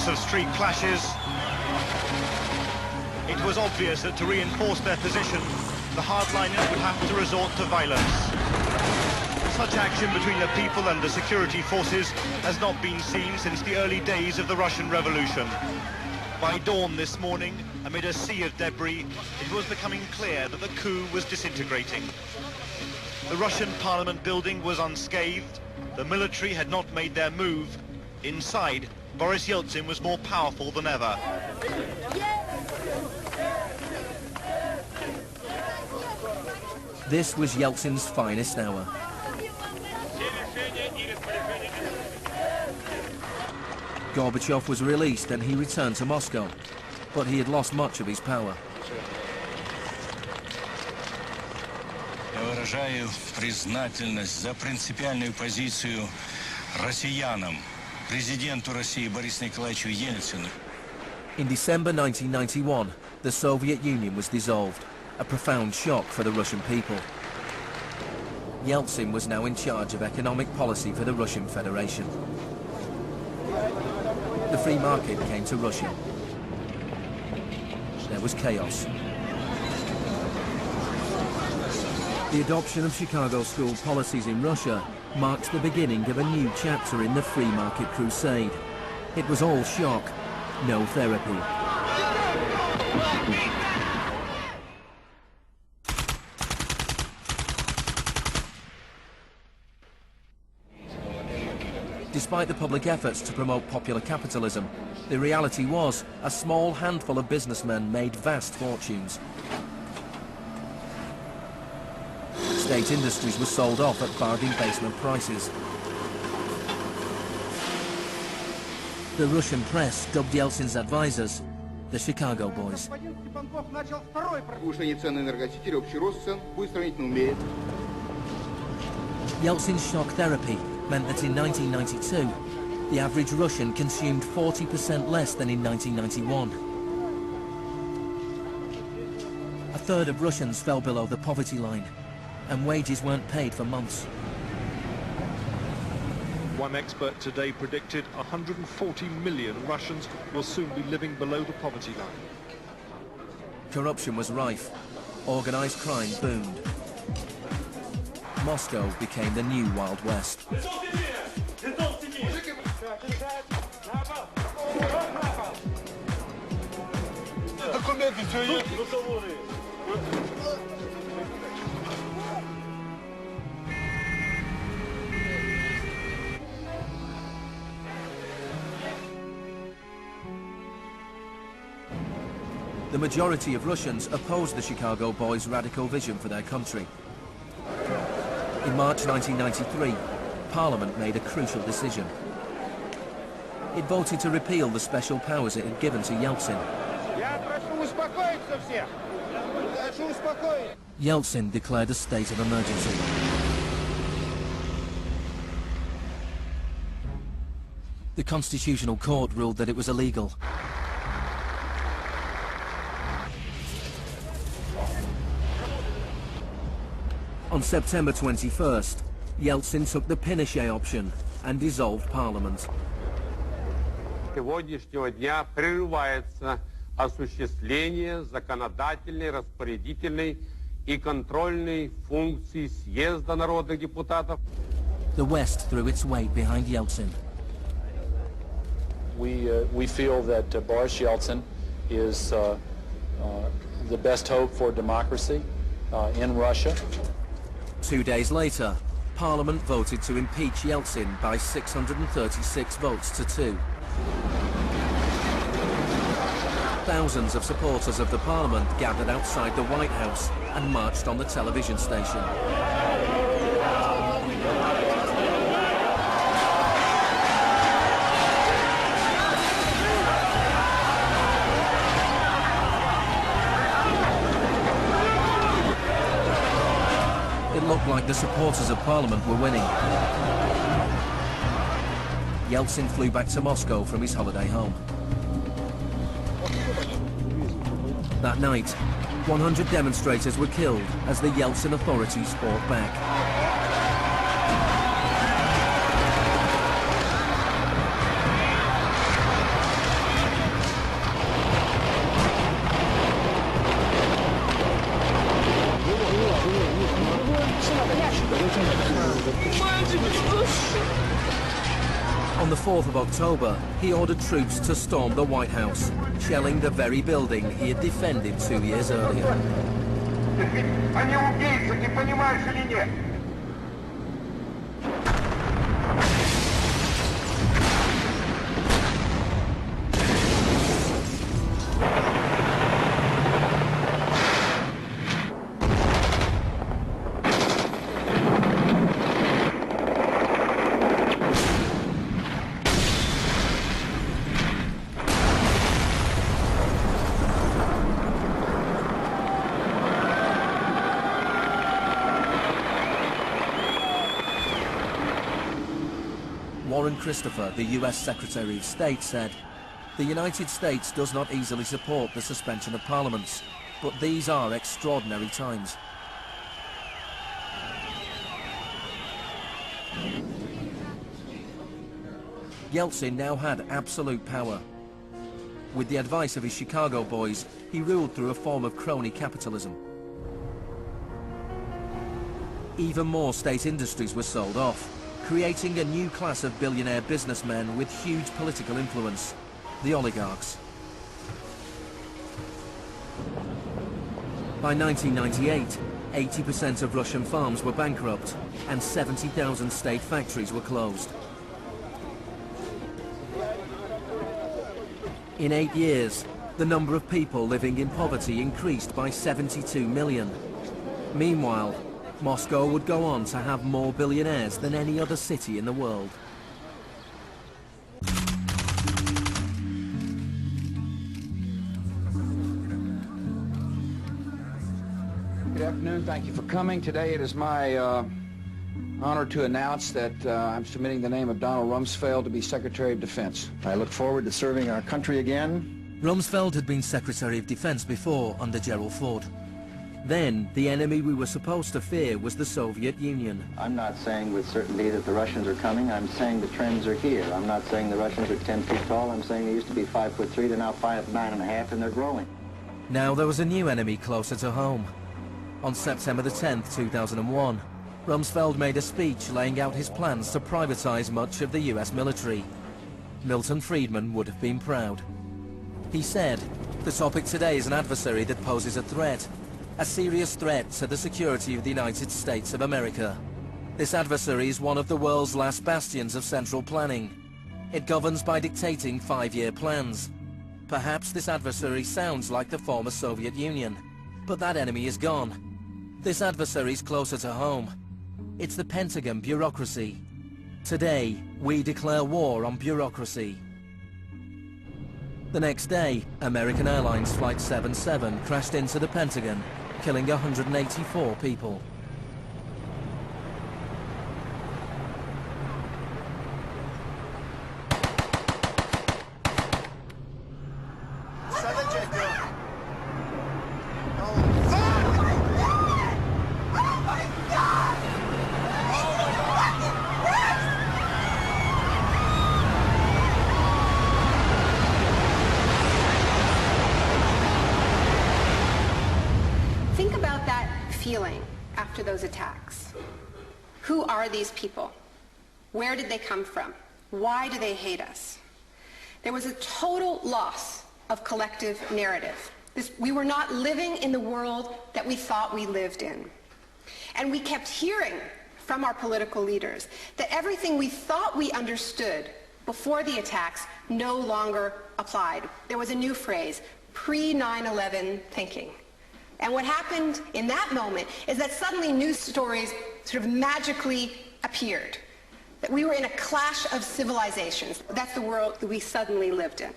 chaos of street clashes, it was obvious that to reinforce their position, the hardliners would have to resort to violence. Such action between the people and the security forces has not been seen since the early days of the Russian Revolution. By dawn this morning, amid a sea of debris, it was becoming clear that the coup was disintegrating. The Russian parliament building was unscathed, the military had not made their move. Inside, Boris Yeltsin was more powerful than ever. This was Yeltsin's finest hour. Gorbachev was released and he returned to Moscow, but he had lost much of his power. Я выражаю признательность за принципиальную позицию россиянам, президенту России Борису Николаевичу Ельцину. In December 1991, the Soviet Union was dissolved, a profound shock for the Russian people. Yeltsin was now in charge of economic policy for the Russian Federation. The free market came to Russia. There was chaos. The adoption of Chicago school policies in Russia marked the beginning of a new chapter in the free market crusade. It was all shock, no therapy. Despite the public efforts to promote popular capitalism, the reality was a small handful of businessmen made vast fortunes. State industries were sold off at bargain basement prices. The Russian press dubbed Yeltsin's advisors the Chicago Boys. Yeltsin's shock therapy meant that in 1992, the average Russian consumed 40% less than in 1991. A third of Russians fell below the poverty line, and wages weren't paid for months. One expert today predicted 140 million Russians will soon be living below the poverty line. Corruption was rife. Organized crime boomed. Moscow became the new Wild West. The majority of Russians opposed the Chicago Boys' radical vision for their country. In March 1993, Parliament made a crucial decision. It voted to repeal the special powers it had given to Yeltsin. Yeltsin declared a state of emergency. The Constitutional Court ruled that it was illegal. On September 21st, Yeltsin took the Pinochet option and dissolved Parliament. Сегодняшнего дня прерывается осуществление законодательной, распорядительной и контрольной функций съезда народных депутатов. The West threw its weight behind Yeltsin. We feel that Boris Yeltsin is the best hope for democracy in Russia. 2 days later, Parliament voted to impeach Yeltsin by 636 votes to 2. Thousands of supporters of the Parliament gathered outside the White House and marched on the television station. It looked like the supporters of Parliament were winning. Yeltsin flew back to Moscow from his holiday home. That night, 100 demonstrators were killed as the Yeltsin authorities fought back. On the 4th of October, he ordered troops to storm the White House, shelling the very building he had defended 2 years earlier. Они убийцы, ты понимаешь или нет? Christopher, the US Secretary of State, said, "The United States does not easily support the suspension of parliaments, but these are extraordinary times." Yeltsin now had absolute power. With the advice of his Chicago boys, he ruled through a form of crony capitalism. Even more state industries were sold off, creating a new class of billionaire businessmen with huge political influence, the oligarchs. By 1998, 80% of Russian farms were bankrupt and 70,000 state factories were closed. In 8 years, the number of people living in poverty increased by 72 million. Meanwhile, Moscow would go on to have more billionaires than any other city in the world. Good afternoon. Thank you for coming. Today it is my honor to announce that I'm submitting the name of Donald Rumsfeld to be Secretary of Defense. I look forward to serving our country again. Rumsfeld had been Secretary of Defense before under Gerald Ford. Then, the enemy we were supposed to fear was the Soviet Union. I'm not saying with certainty that the Russians are coming. I'm saying the trends are here. I'm not saying the Russians are 10 feet tall. I'm saying they used to be 5'3". They're now 9.5, and they're growing. Now there was a new enemy closer to home. On September the 10th, 2001, Rumsfeld made a speech laying out his plans to privatize much of the US military. Milton Friedman would have been proud. He said, "The topic today is an adversary that poses a threat. A serious threat to the security of the United States of America. This adversary is one of the world's last bastions of central planning. It governs by dictating 5-year plans. Perhaps this adversary sounds like the former Soviet Union, but that enemy is gone. This adversary is closer to home. It's the Pentagon bureaucracy. Today, we declare war on bureaucracy." The next day, American Airlines Flight 77 crashed into the Pentagon, killing 184 people. After those attacks. Who are these people? Where did they come from? Why do they hate us? There was a total loss of collective narrative. We were not living in the world that we thought we lived in. And we kept hearing from our political leaders that everything we thought we understood before the attacks no longer applied. There was a new phrase, pre-9/11 thinking. And what happened in that moment is that suddenly news stories sort of magically appeared. That we were in a clash of civilizations. That's the world that we suddenly lived in.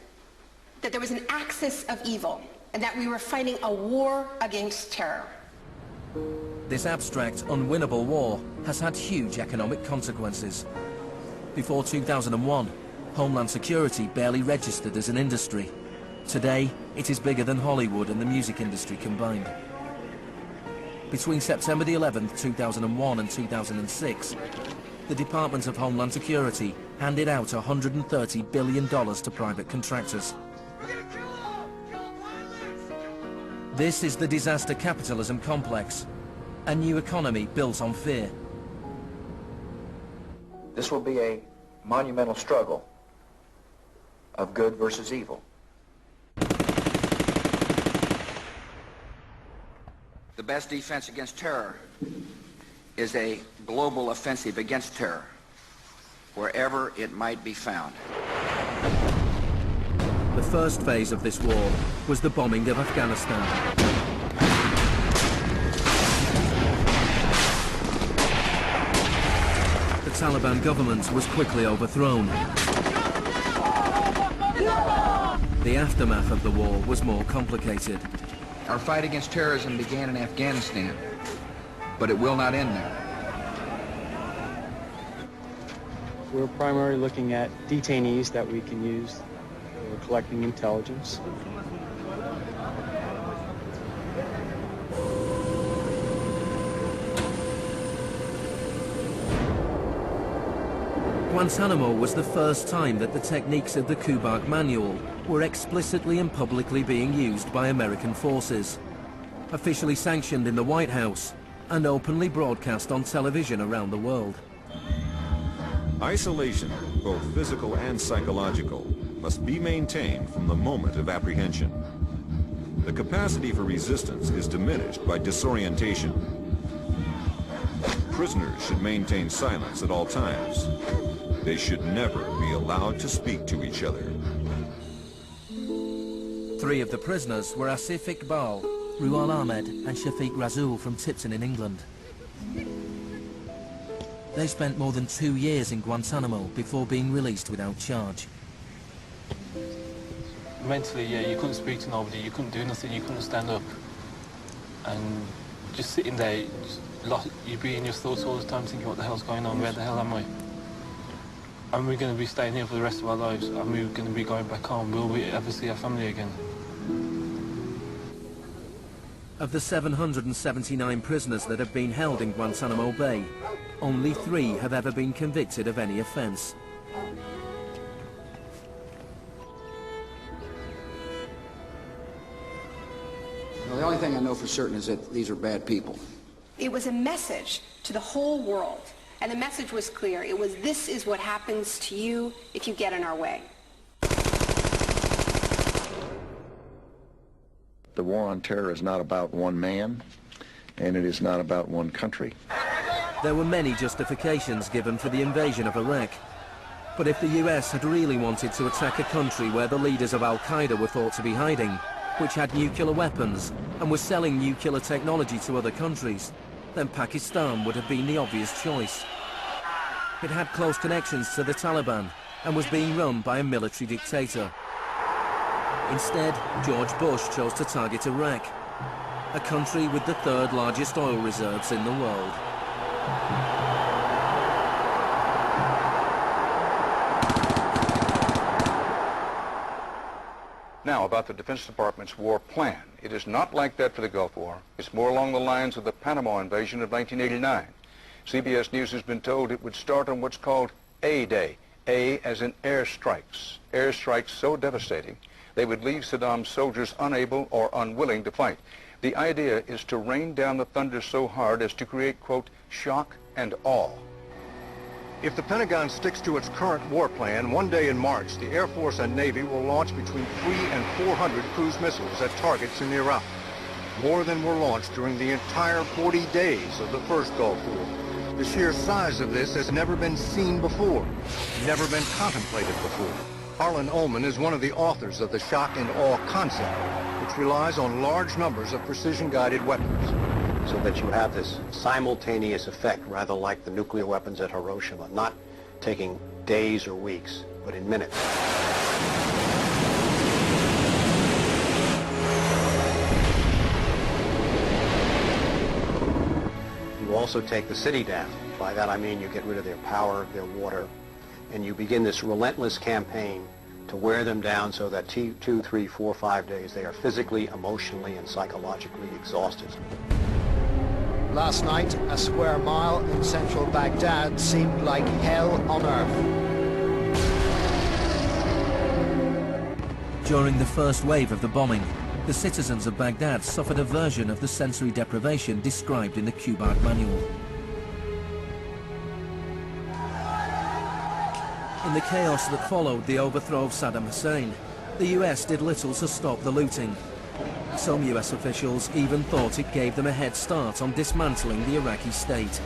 That there was an axis of evil, and that we were fighting a war against terror. This abstract, unwinnable war has had huge economic consequences. Before 2001, Homeland Security barely registered as an industry. Today, it is bigger than Hollywood and the music industry combined. Between September the 11th, 2001 and 2006, the Department of Homeland Security handed out $130 billion to private contractors. This is the disaster capitalism complex, a new economy built on fear. This will be a monumental struggle of good versus evil. The best defense against terror is a global offensive against terror, wherever it might be found. The first phase of this war was the bombing of Afghanistan. The Taliban government was quickly overthrown. The aftermath of the war was more complicated. Our fight against terrorism began in Afghanistan, but it will not end there. We're primarily looking at detainees that we can use. We're collecting intelligence. Guantanamo was the first time that the techniques of the Kubark Manual were explicitly and publicly being used by American forces, officially sanctioned in the White House and openly broadcast on television around the world. Isolation, both physical and psychological, must be maintained from the moment of apprehension. The capacity for resistance is diminished by disorientation. Prisoners should maintain silence at all times. They should never be allowed to speak to each other. 3 of the prisoners were Asif Iqbal, Ruhal Ahmed and Shafiq Rasool from Tipton in England. They spent more than 2 years in Guantanamo before being released without charge. Mentally, yeah, you couldn't speak to nobody, you couldn't do nothing, you couldn't stand up. And just sitting there, you'd be in your thoughts all the time thinking, what the hell's going on, where the hell am I? Are we going to be staying here for the rest of our lives? Are we going to be going back home? Will we ever see our family again? Of the 779 prisoners that have been held in Guantanamo Bay, only 3 have ever been convicted of any offence. Well, the only thing I know for certain is that these are bad people. It was a message to the whole world, and the message was clear. It was, this is what happens to you if you get in our way. The war on terror is not about one man, and it is not about one country. There were many justifications given for the invasion of Iraq. But if the US had really wanted to attack a country where the leaders of Al-Qaeda were thought to be hiding, which had nuclear weapons and was selling nuclear technology to other countries, then Pakistan would have been the obvious choice. It had close connections to the Taliban and was being run by a military dictator. Instead, George Bush chose to target Iraq, a country with the 3rd largest oil reserves in the world. Now, about the Defense Department's war plan. It is not like that for the Gulf War. It's more along the lines of the Panama invasion of 1989. CBS News has been told it would start on what's called A-Day. A as in airstrikes. Airstrikes so devastating, they would leave Saddam's soldiers unable or unwilling to fight. The idea is to rain down the thunder so hard as to create, quote, shock and awe. If the Pentagon sticks to its current war plan, one day in March, the Air Force and Navy will launch between 300 and 400 cruise missiles at targets in Iraq. More than were launched during the entire 40 days of the first Gulf War. The sheer size of this has never been seen before, never been contemplated before. Harlan Ullman is one of the authors of the shock and awe concept, which relies on large numbers of precision-guided weapons. So that you have this simultaneous effect, rather like the nuclear weapons at Hiroshima, not taking days or weeks, but in minutes. You also take the city down. By that I mean you get rid of their power, their water, and you begin this relentless campaign to wear them down so that 2, 3, 4, 5 days they are physically, emotionally, and psychologically exhausted. Last night, a square mile in central Baghdad seemed like hell on earth. During the first wave of the bombing, the citizens of Baghdad suffered a version of the sensory deprivation described in the Kubark Manual. In the chaos that followed the overthrow of Saddam Hussein, the US did little to stop the looting. Some US officials even thought it gave them a head start on dismantling the Iraqi state.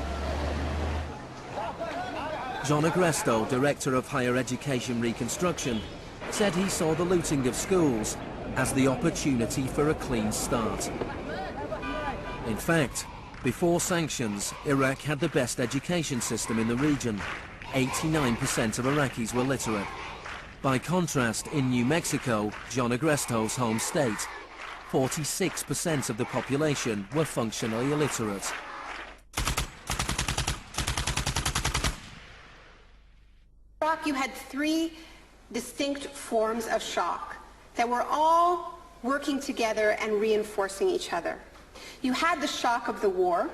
John Agresto, Director of Higher Education Reconstruction, said he saw the looting of schools as the opportunity for a clean start. In fact, before sanctions, Iraq had the best education system in the region. 89% of Iraqis were literate. By contrast, in New Mexico, John Agresto's home state, 46% of the population were functionally illiterate. In Iraq, you had three distinct forms of shock that were all working together and reinforcing each other. You had the shock of the war,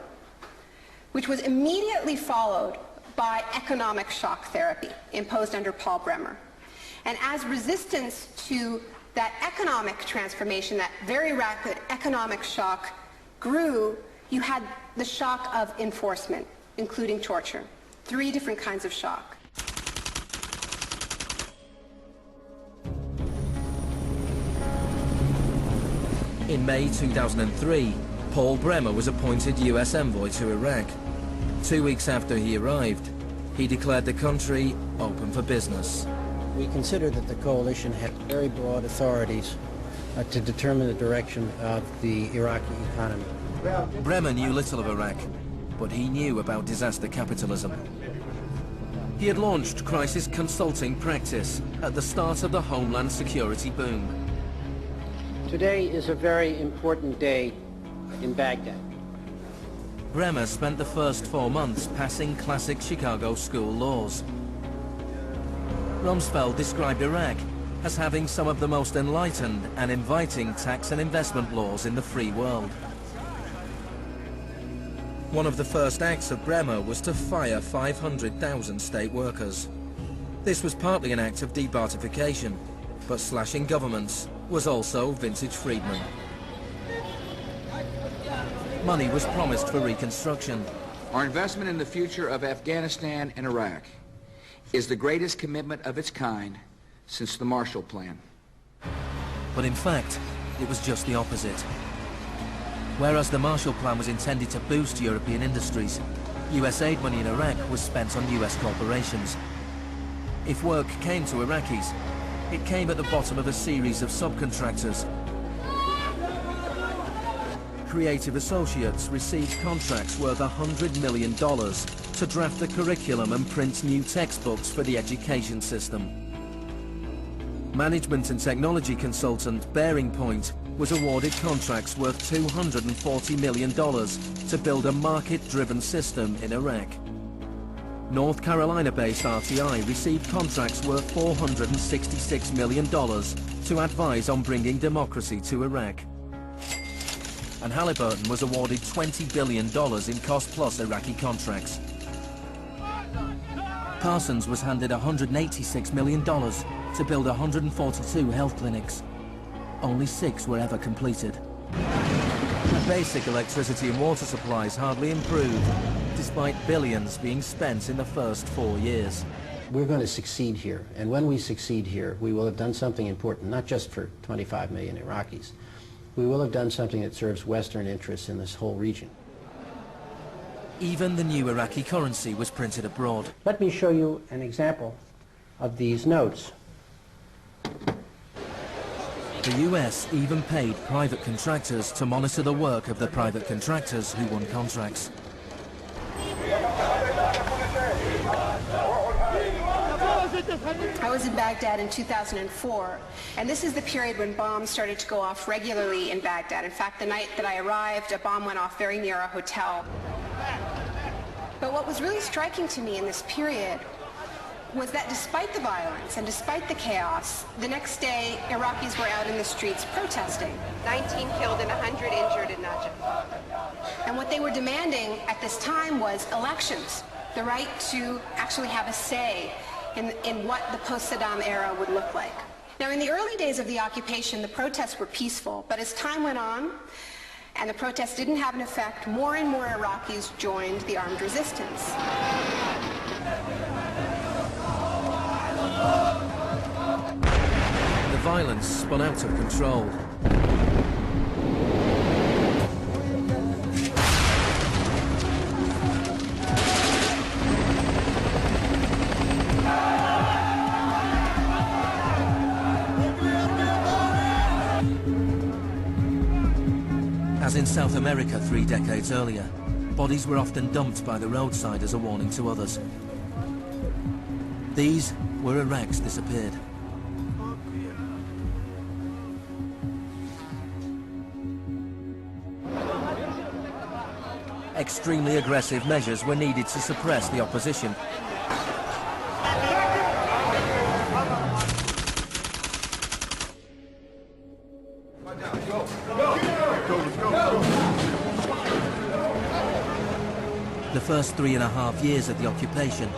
which was immediately followed by economic shock therapy imposed under Paul Bremer. And as resistance to that economic transformation, that very rapid economic shock grew, you had the shock of enforcement, including torture. Three different kinds of shock. In May 2003, Paul Bremer was appointed US envoy to Iraq. 2 weeks after he arrived, he declared the country open for business. We considered that the coalition had very broad authorities to determine the direction of the Iraqi economy. Bremer knew little of Iraq, but he knew about disaster capitalism. He had launched crisis consulting practice at the start of the Homeland Security boom. Today is a very important day in Baghdad. Bremer spent the first 4 months passing classic Chicago school laws. Rumsfeld described Iraq as having some of the most enlightened and inviting tax and investment laws in the free world. One of the first acts of Bremer was to fire 500,000 state workers. This was partly an act of debartification, but slashing governments was also vintage Friedman. Money was promised for reconstruction. Our investment in the future of Afghanistan and Iraq is the greatest commitment of its kind since the Marshall Plan. But in fact, it was just the opposite. Whereas the Marshall Plan was intended to boost European industries, US aid money in Iraq was spent on US corporations. If work came to Iraqis, it came at the bottom of a series of subcontractors. Creative associates received contracts worth $100 million to draft the curriculum and print new textbooks for the education system. Management and technology consultant Bearing Point was awarded contracts worth $240 million to build a market-driven system in Iraq. North Carolina-based RTI received contracts worth $466 million to advise on bringing democracy to Iraq. And Halliburton was awarded $20 billion in cost-plus Iraqi contracts. Parsons was handed $186 million to build 142 health clinics. Only 6 were ever completed. Basic electricity and water supplies hardly improved, despite billions being spent in the first 4 years. We're going to succeed here, and when we succeed here, we will have done something important, not just for 25 million Iraqis. We will have done something that serves Western interests in this whole region. Even the new Iraqi currency was printed abroad. Let me show you an example of these notes. The US even paid private contractors to monitor the work of the private contractors who won contracts. I was in Baghdad in 2004, and this is the period when bombs started to go off regularly in Baghdad. In fact, the night that I arrived, a bomb went off very near a hotel. But what was really striking to me in this period was that despite the violence and despite the chaos, the next day, Iraqis were out in the streets protesting. 19 killed and 100 injured in Najaf. And what they were demanding at this time was elections, the right to actually have a say in what the post-Saddam era would look like. Now, in the early days of the occupation, the protests were peaceful, but as time went on, and the protests didn't have an effect, more and more Iraqis joined the armed resistance. The violence spun out of control. As in South America 3 decades earlier, bodies were often dumped by the roadside as a warning to others. These were Iraq's disappeared. Extremely aggressive measures were needed to suppress the opposition. The first 3.5 years of the occupation,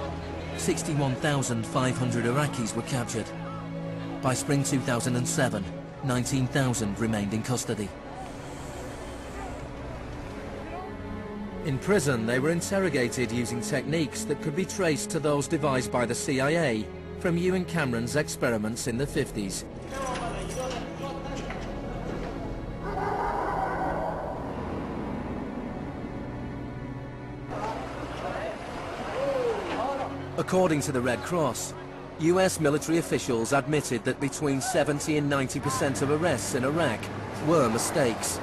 61,500 Iraqis were captured. By spring 2007, 19,000 remained in custody. In prison, they were interrogated using techniques that could be traced to those devised by the CIA from Ewan Cameron's experiments in the 50s. According to the Red Cross, US military officials admitted that between 70 and 90% of arrests in Iraq were mistakes.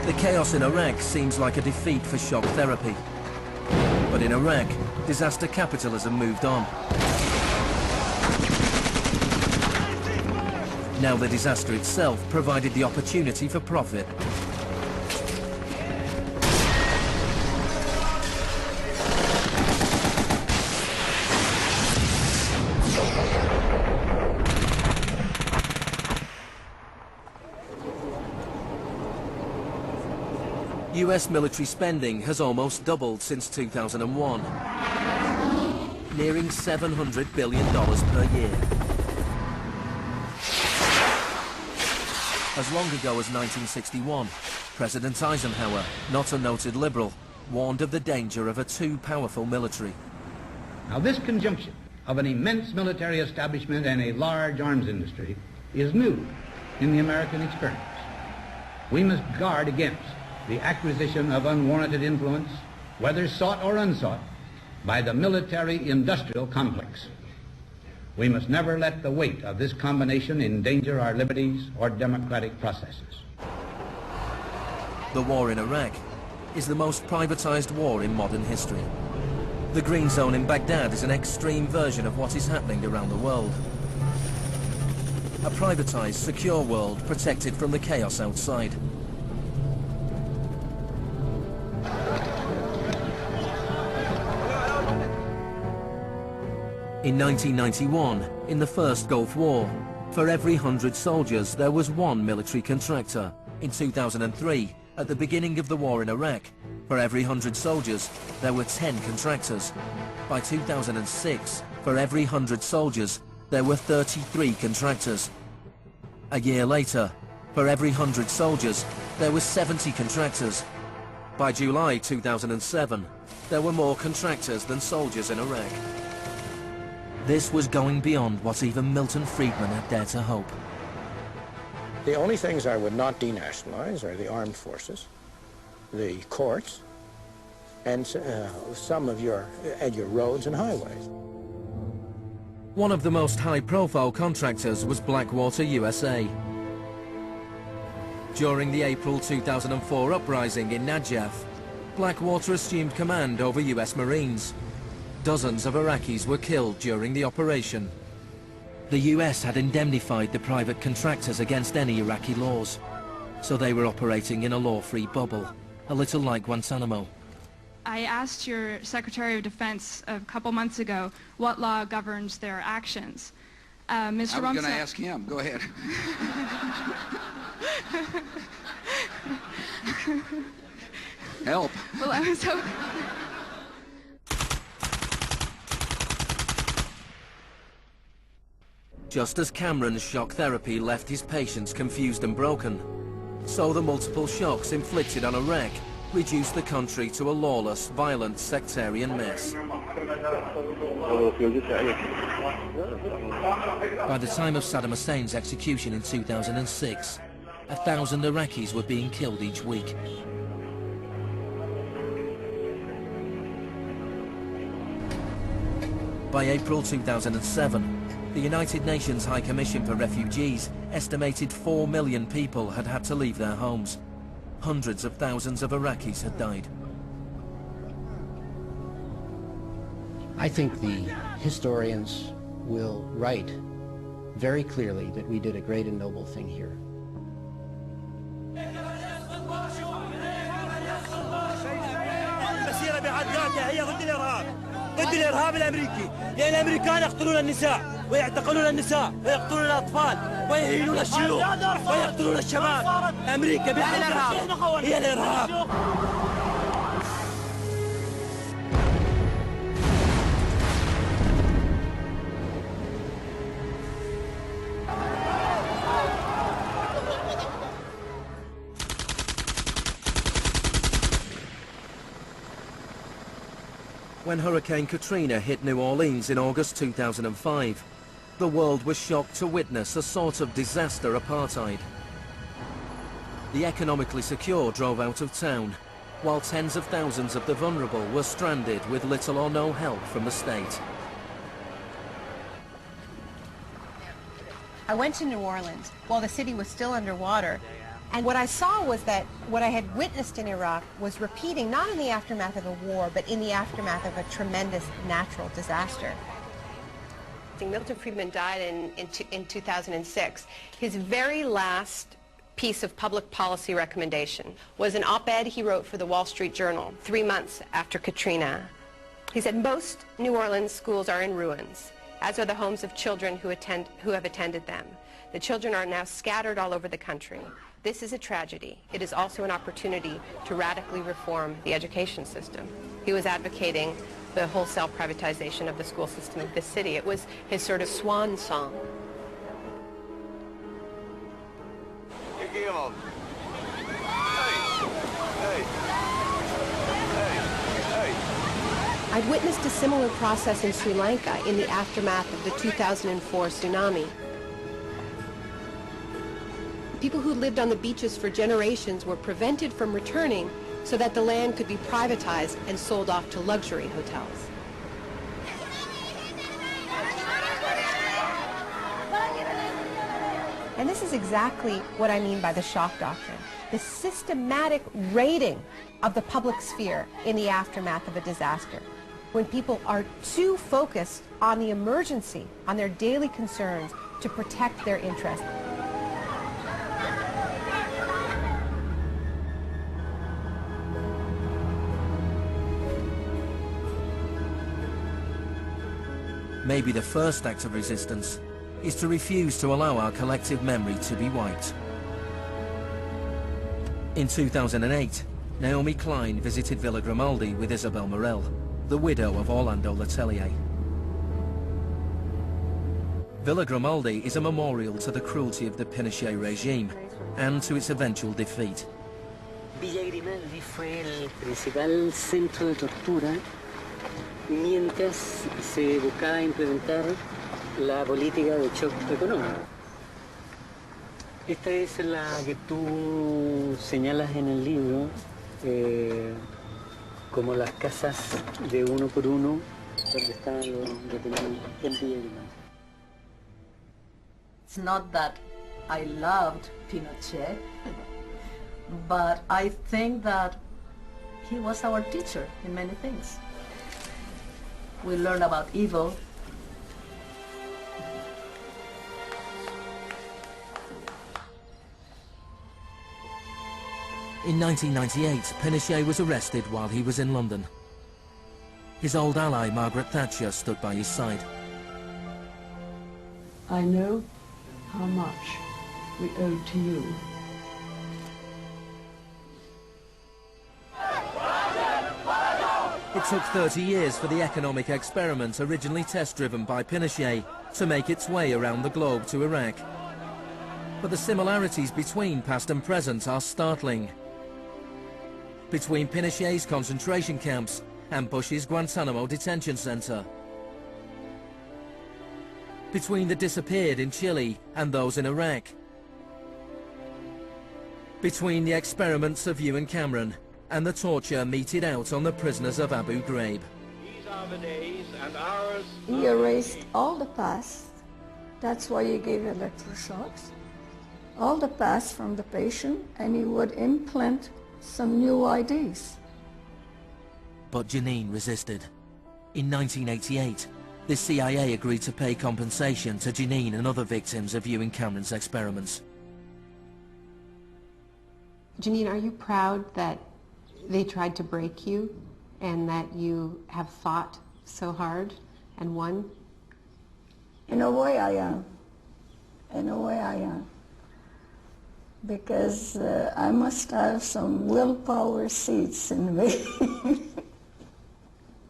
The chaos in Iraq seems like a defeat for shock therapy. But in Iraq, disaster capitalism moved on. Now the disaster itself provided the opportunity for profit. US military spending has almost doubled since 2001, nearing $700 billion per year. As long ago as 1961, President Eisenhower, not a noted liberal, warned of the danger of a too powerful military. Now this conjunction of an immense military establishment and a large arms industry is new in the American experience. We must guard against the acquisition of unwarranted influence, whether sought or unsought, by the military-industrial complex. We must never let the weight of this combination endanger our liberties or democratic processes. The war in Iraq is the most privatized war in modern history. The Green Zone in Baghdad is an extreme version of what is happening around the world. A privatized, secure world protected from the chaos outside. In 1991, in the first Gulf War, for every 100 soldiers there was one military contractor. In 2003, at the beginning of the war in Iraq, for every 100 soldiers there were 10 contractors. By 2006, for every 100 soldiers there were 33 contractors. A year later, for every 100 soldiers there were 70 contractors. By July 2007, there were more contractors than soldiers in Iraq. This was going beyond what even Milton Friedman had dared to hope. The only things I would not denationalize are the armed forces, the courts, and some of your roads and highways. One of the most high-profile contractors was Blackwater USA. During the April 2004 uprising in Najaf, Blackwater assumed command over US Marines. Dozens of Iraqis were killed during the operation. The US had indemnified the private contractors against any Iraqi laws, so they were operating in a law-free bubble, a little like Guantanamo. I asked your Secretary of Defense a couple months ago what law governs their actions. Mr. I was Rumsfeld... going to ask him. Go ahead. Help. Well, I was hoping... Just as Cameron's shock therapy left his patients confused and broken, so the multiple shocks inflicted on Iraq reduced the country to a lawless, violent, sectarian mess. By the time of Saddam Hussein's execution in 2006, 1,000 Iraqis were being killed each week. By April 2007, the United Nations High Commission for Refugees estimated 4 million people had had to leave their homes. Hundreds of thousands of Iraqis had died. I think the historians will write very clearly that we did a great and noble thing here. ضد الإرهاب الأمريكي، لأن الأمريكان يقتلون النساء ويعتقلون النساء ويقتلون الأطفال ويهينون الشيوخ ويقتلون الشباب. أمريكا بالإرهاب هي الإرهاب. When Hurricane Katrina hit New Orleans in August 2005, the world was shocked to witness a sort of disaster apartheid. The economically secure drove out of town, while tens of thousands of the vulnerable were stranded with little or no help from the state. I went to New Orleans while the city was still underwater. And what I saw was that what I had witnessed in Iraq was repeating, not in the aftermath of a war, but in the aftermath of a tremendous natural disaster. Milton Friedman died in 2006. His very last piece of public policy recommendation was an op-ed he wrote for the Wall Street Journal 3 months after Katrina. He said, most New Orleans schools are in ruins, as are the homes of children who have attended them. The children are now scattered all over the country. This is a tragedy. It is also an opportunity to radically reform the education system. He was advocating the wholesale privatization of the school system of this city. It was his sort of swan song. I'd witnessed a similar process in Sri Lanka in the aftermath of the 2004 tsunami. People who lived on the beaches for generations were prevented from returning so that the land could be privatized and sold off to luxury hotels. And this is exactly what I mean by the shock doctrine, the systematic raiding of the public sphere in the aftermath of a disaster, when people are too focused on the emergency, on their daily concerns, to protect their interests. Maybe the first act of resistance is to refuse to allow our collective memory to be wiped. In 2008, Naomi Klein visited Villa Grimaldi with Isabel Morel, the widow of Orlando Letelier. Villa Grimaldi is a memorial to the cruelty of the Pinochet regime and to its eventual defeat. Villa Grimaldi fue el principal centro de tortura mientras se buscaba implementar la política de choque económico. Esta es la que tú señalas en el libro como las casas de uno por uno donde estaban los detenidos en Villa Grimaldi. It's not that I loved Pinochet, but I think that he was our teacher in many things. We learn about evil. In 1998, Pinochet was arrested while he was in London. His old ally, Margaret Thatcher, stood by his side. I know how much we owe to you. It took 30 years for the economic experiment originally test-driven by Pinochet to make its way around the globe to Iraq. But the similarities between past and present are startling. between Pinochet's concentration camps and Bush's Guantanamo detention center, between the disappeared in Chile and those in Iraq, between the experiments of Ewan Cameron and the torture meted out on the prisoners of Abu Ghraib. These are the days and hours. He erased all the past. That's why he gave electroshocks. All the past from the patient, and he would implant some new ideas. But Janine resisted. In 1988, the CIA agreed to pay compensation to Janine and other victims of Ewan Cameron's experiments. Janine, are you proud that they tried to break you and that you have fought so hard and won? In a way I am. In a way I am. Because I must have some willpower seeds in me.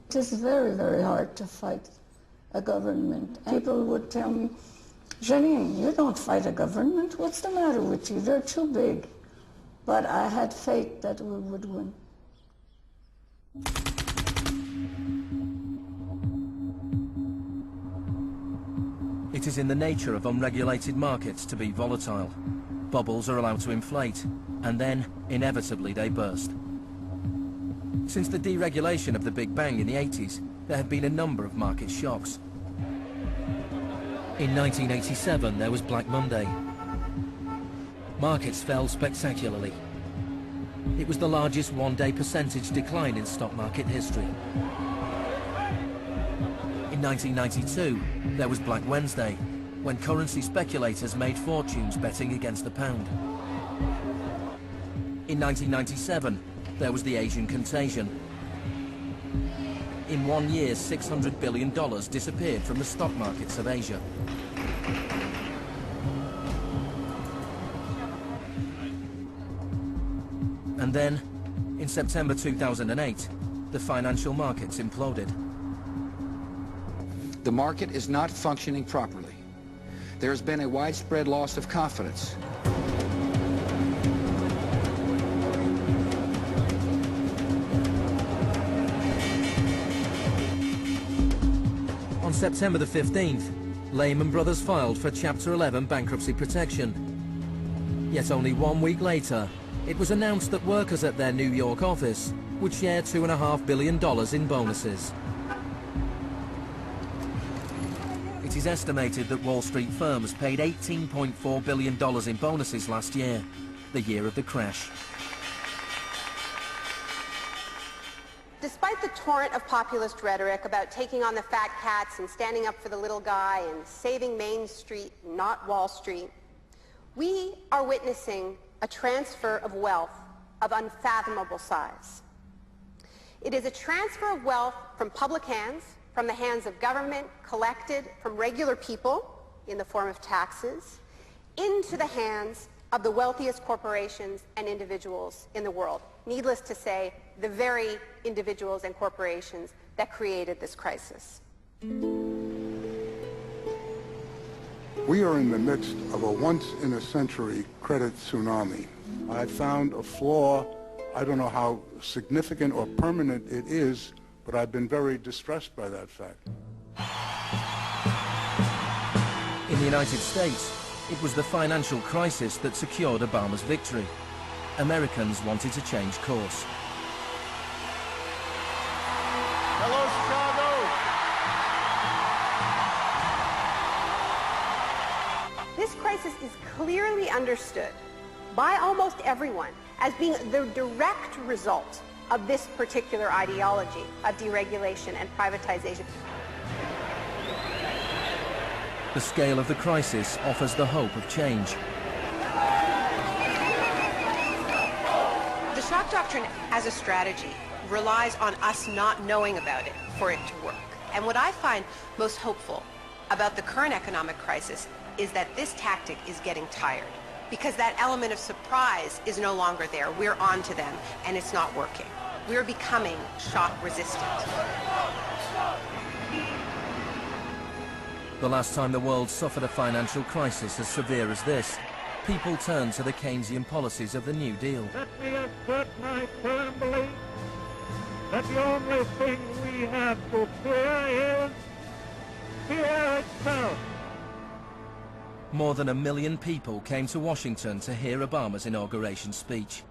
It is very, very hard to fight a government. People would tell me, Janine, you don't fight a government. What's the matter with you? They're too big. But I had faith that we would win. It is in the nature of unregulated markets to be volatile. Bubbles are allowed to inflate, and then, inevitably, they burst. Since the deregulation of the Big Bang in the 80s, there have been a number of market shocks. In 1987, there was Black Monday. Markets fell spectacularly. It was the largest one-day percentage decline in stock market history. In 1992, there was Black Wednesday, when currency speculators made fortunes betting against the pound. In 1997, there was the Asian contagion. In 1 year, $600 billion disappeared from the stock markets of Asia. And then, in September 2008, the financial markets imploded. The market is not functioning properly. There has been a widespread loss of confidence. On September the 15th, Lehman Brothers filed for Chapter 11 bankruptcy protection. Yet only 1 week later, it was announced that workers at their New York office would share $2.5 billion in bonuses. It is estimated that Wall Street firms paid $18.4 billion in bonuses last year, the year of the crash. Despite the torrent of populist rhetoric about taking on the fat cats and standing up for the little guy and saving Main Street, not Wall Street, we are witnessing a transfer of wealth of unfathomable size. It is a transfer of wealth from public hands, from the hands of government, collected from regular people in the form of taxes, into the hands of the wealthiest corporations and individuals in the world. Needless to say, the very individuals and corporations that created this crisis. We are in the midst of a once-in-a-century credit tsunami. I found a flaw. I don't know how significant or permanent it is, but I've been very distressed by that fact. In the United States, it was the financial crisis that secured Obama's victory. Americans wanted to change course. Hello, Chicago! This crisis is clearly understood by almost everyone as being the direct result of this particular ideology of deregulation and privatization. The scale of the crisis offers the hope of change. The shock doctrine as a strategy relies on us not knowing about it for it to work. And what I find most hopeful about the current economic crisis is that this tactic is getting tired, because that element of surprise is no longer there. We're on to them, and it's not working. We're becoming shock resistant. The last time the world suffered a financial crisis as severe as this, people turned to the Keynesian policies of the New Deal. Let me assert my firm belief that the only thing we have to fear is fear itself. More than 1 million people came to Washington to hear Obama's inauguration speech.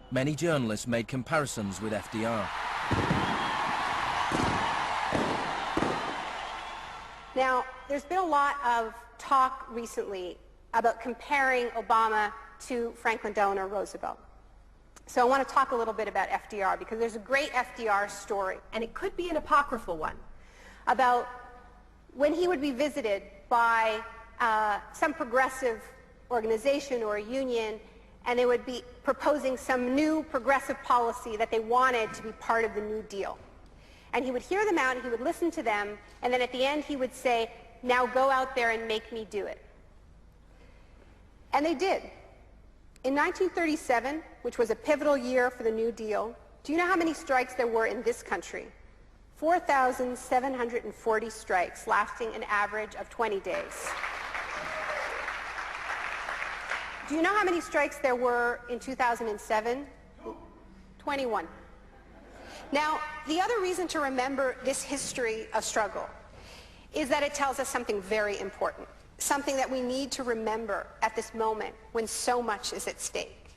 Many journalists made comparisons with FDR. Now, there's been a lot of talk recently about comparing Obama to Franklin Delano Roosevelt. So I want to talk a little bit about FDR, because there's a great FDR story, and it could be an apocryphal one, about when he would be visited by some progressive organization or a union, and they would be proposing some new progressive policy that they wanted to be part of the New Deal. And he would hear them out, and he would listen to them, and then at the end he would say, now go out there and make me do it. And they did. In 1937, which was a pivotal year for the New Deal, do you know how many strikes there were in this country? 4,740 strikes, lasting an average of 20 days. Do you know how many strikes there were in 2007? 21. Now, the other reason to remember this history of struggle is that it tells us something very important, something that we need to remember at this moment when so much is at stake.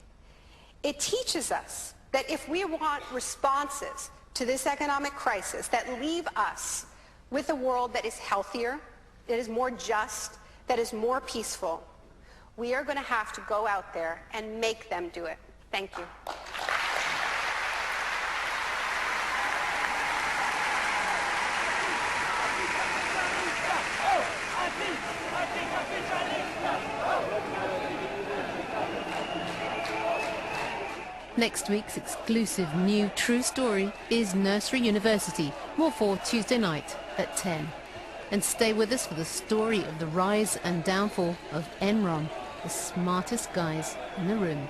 It teaches us that if we want responses to this economic crisis that leave us with a world that is healthier, that is more just, that is more peaceful, we are going to have to go out there and make them do it. Thank you. Next week's exclusive new true story is Nursery University, more for Tuesday night at 10. And stay with us for the story of the rise and downfall of Enron, the smartest guys in the room.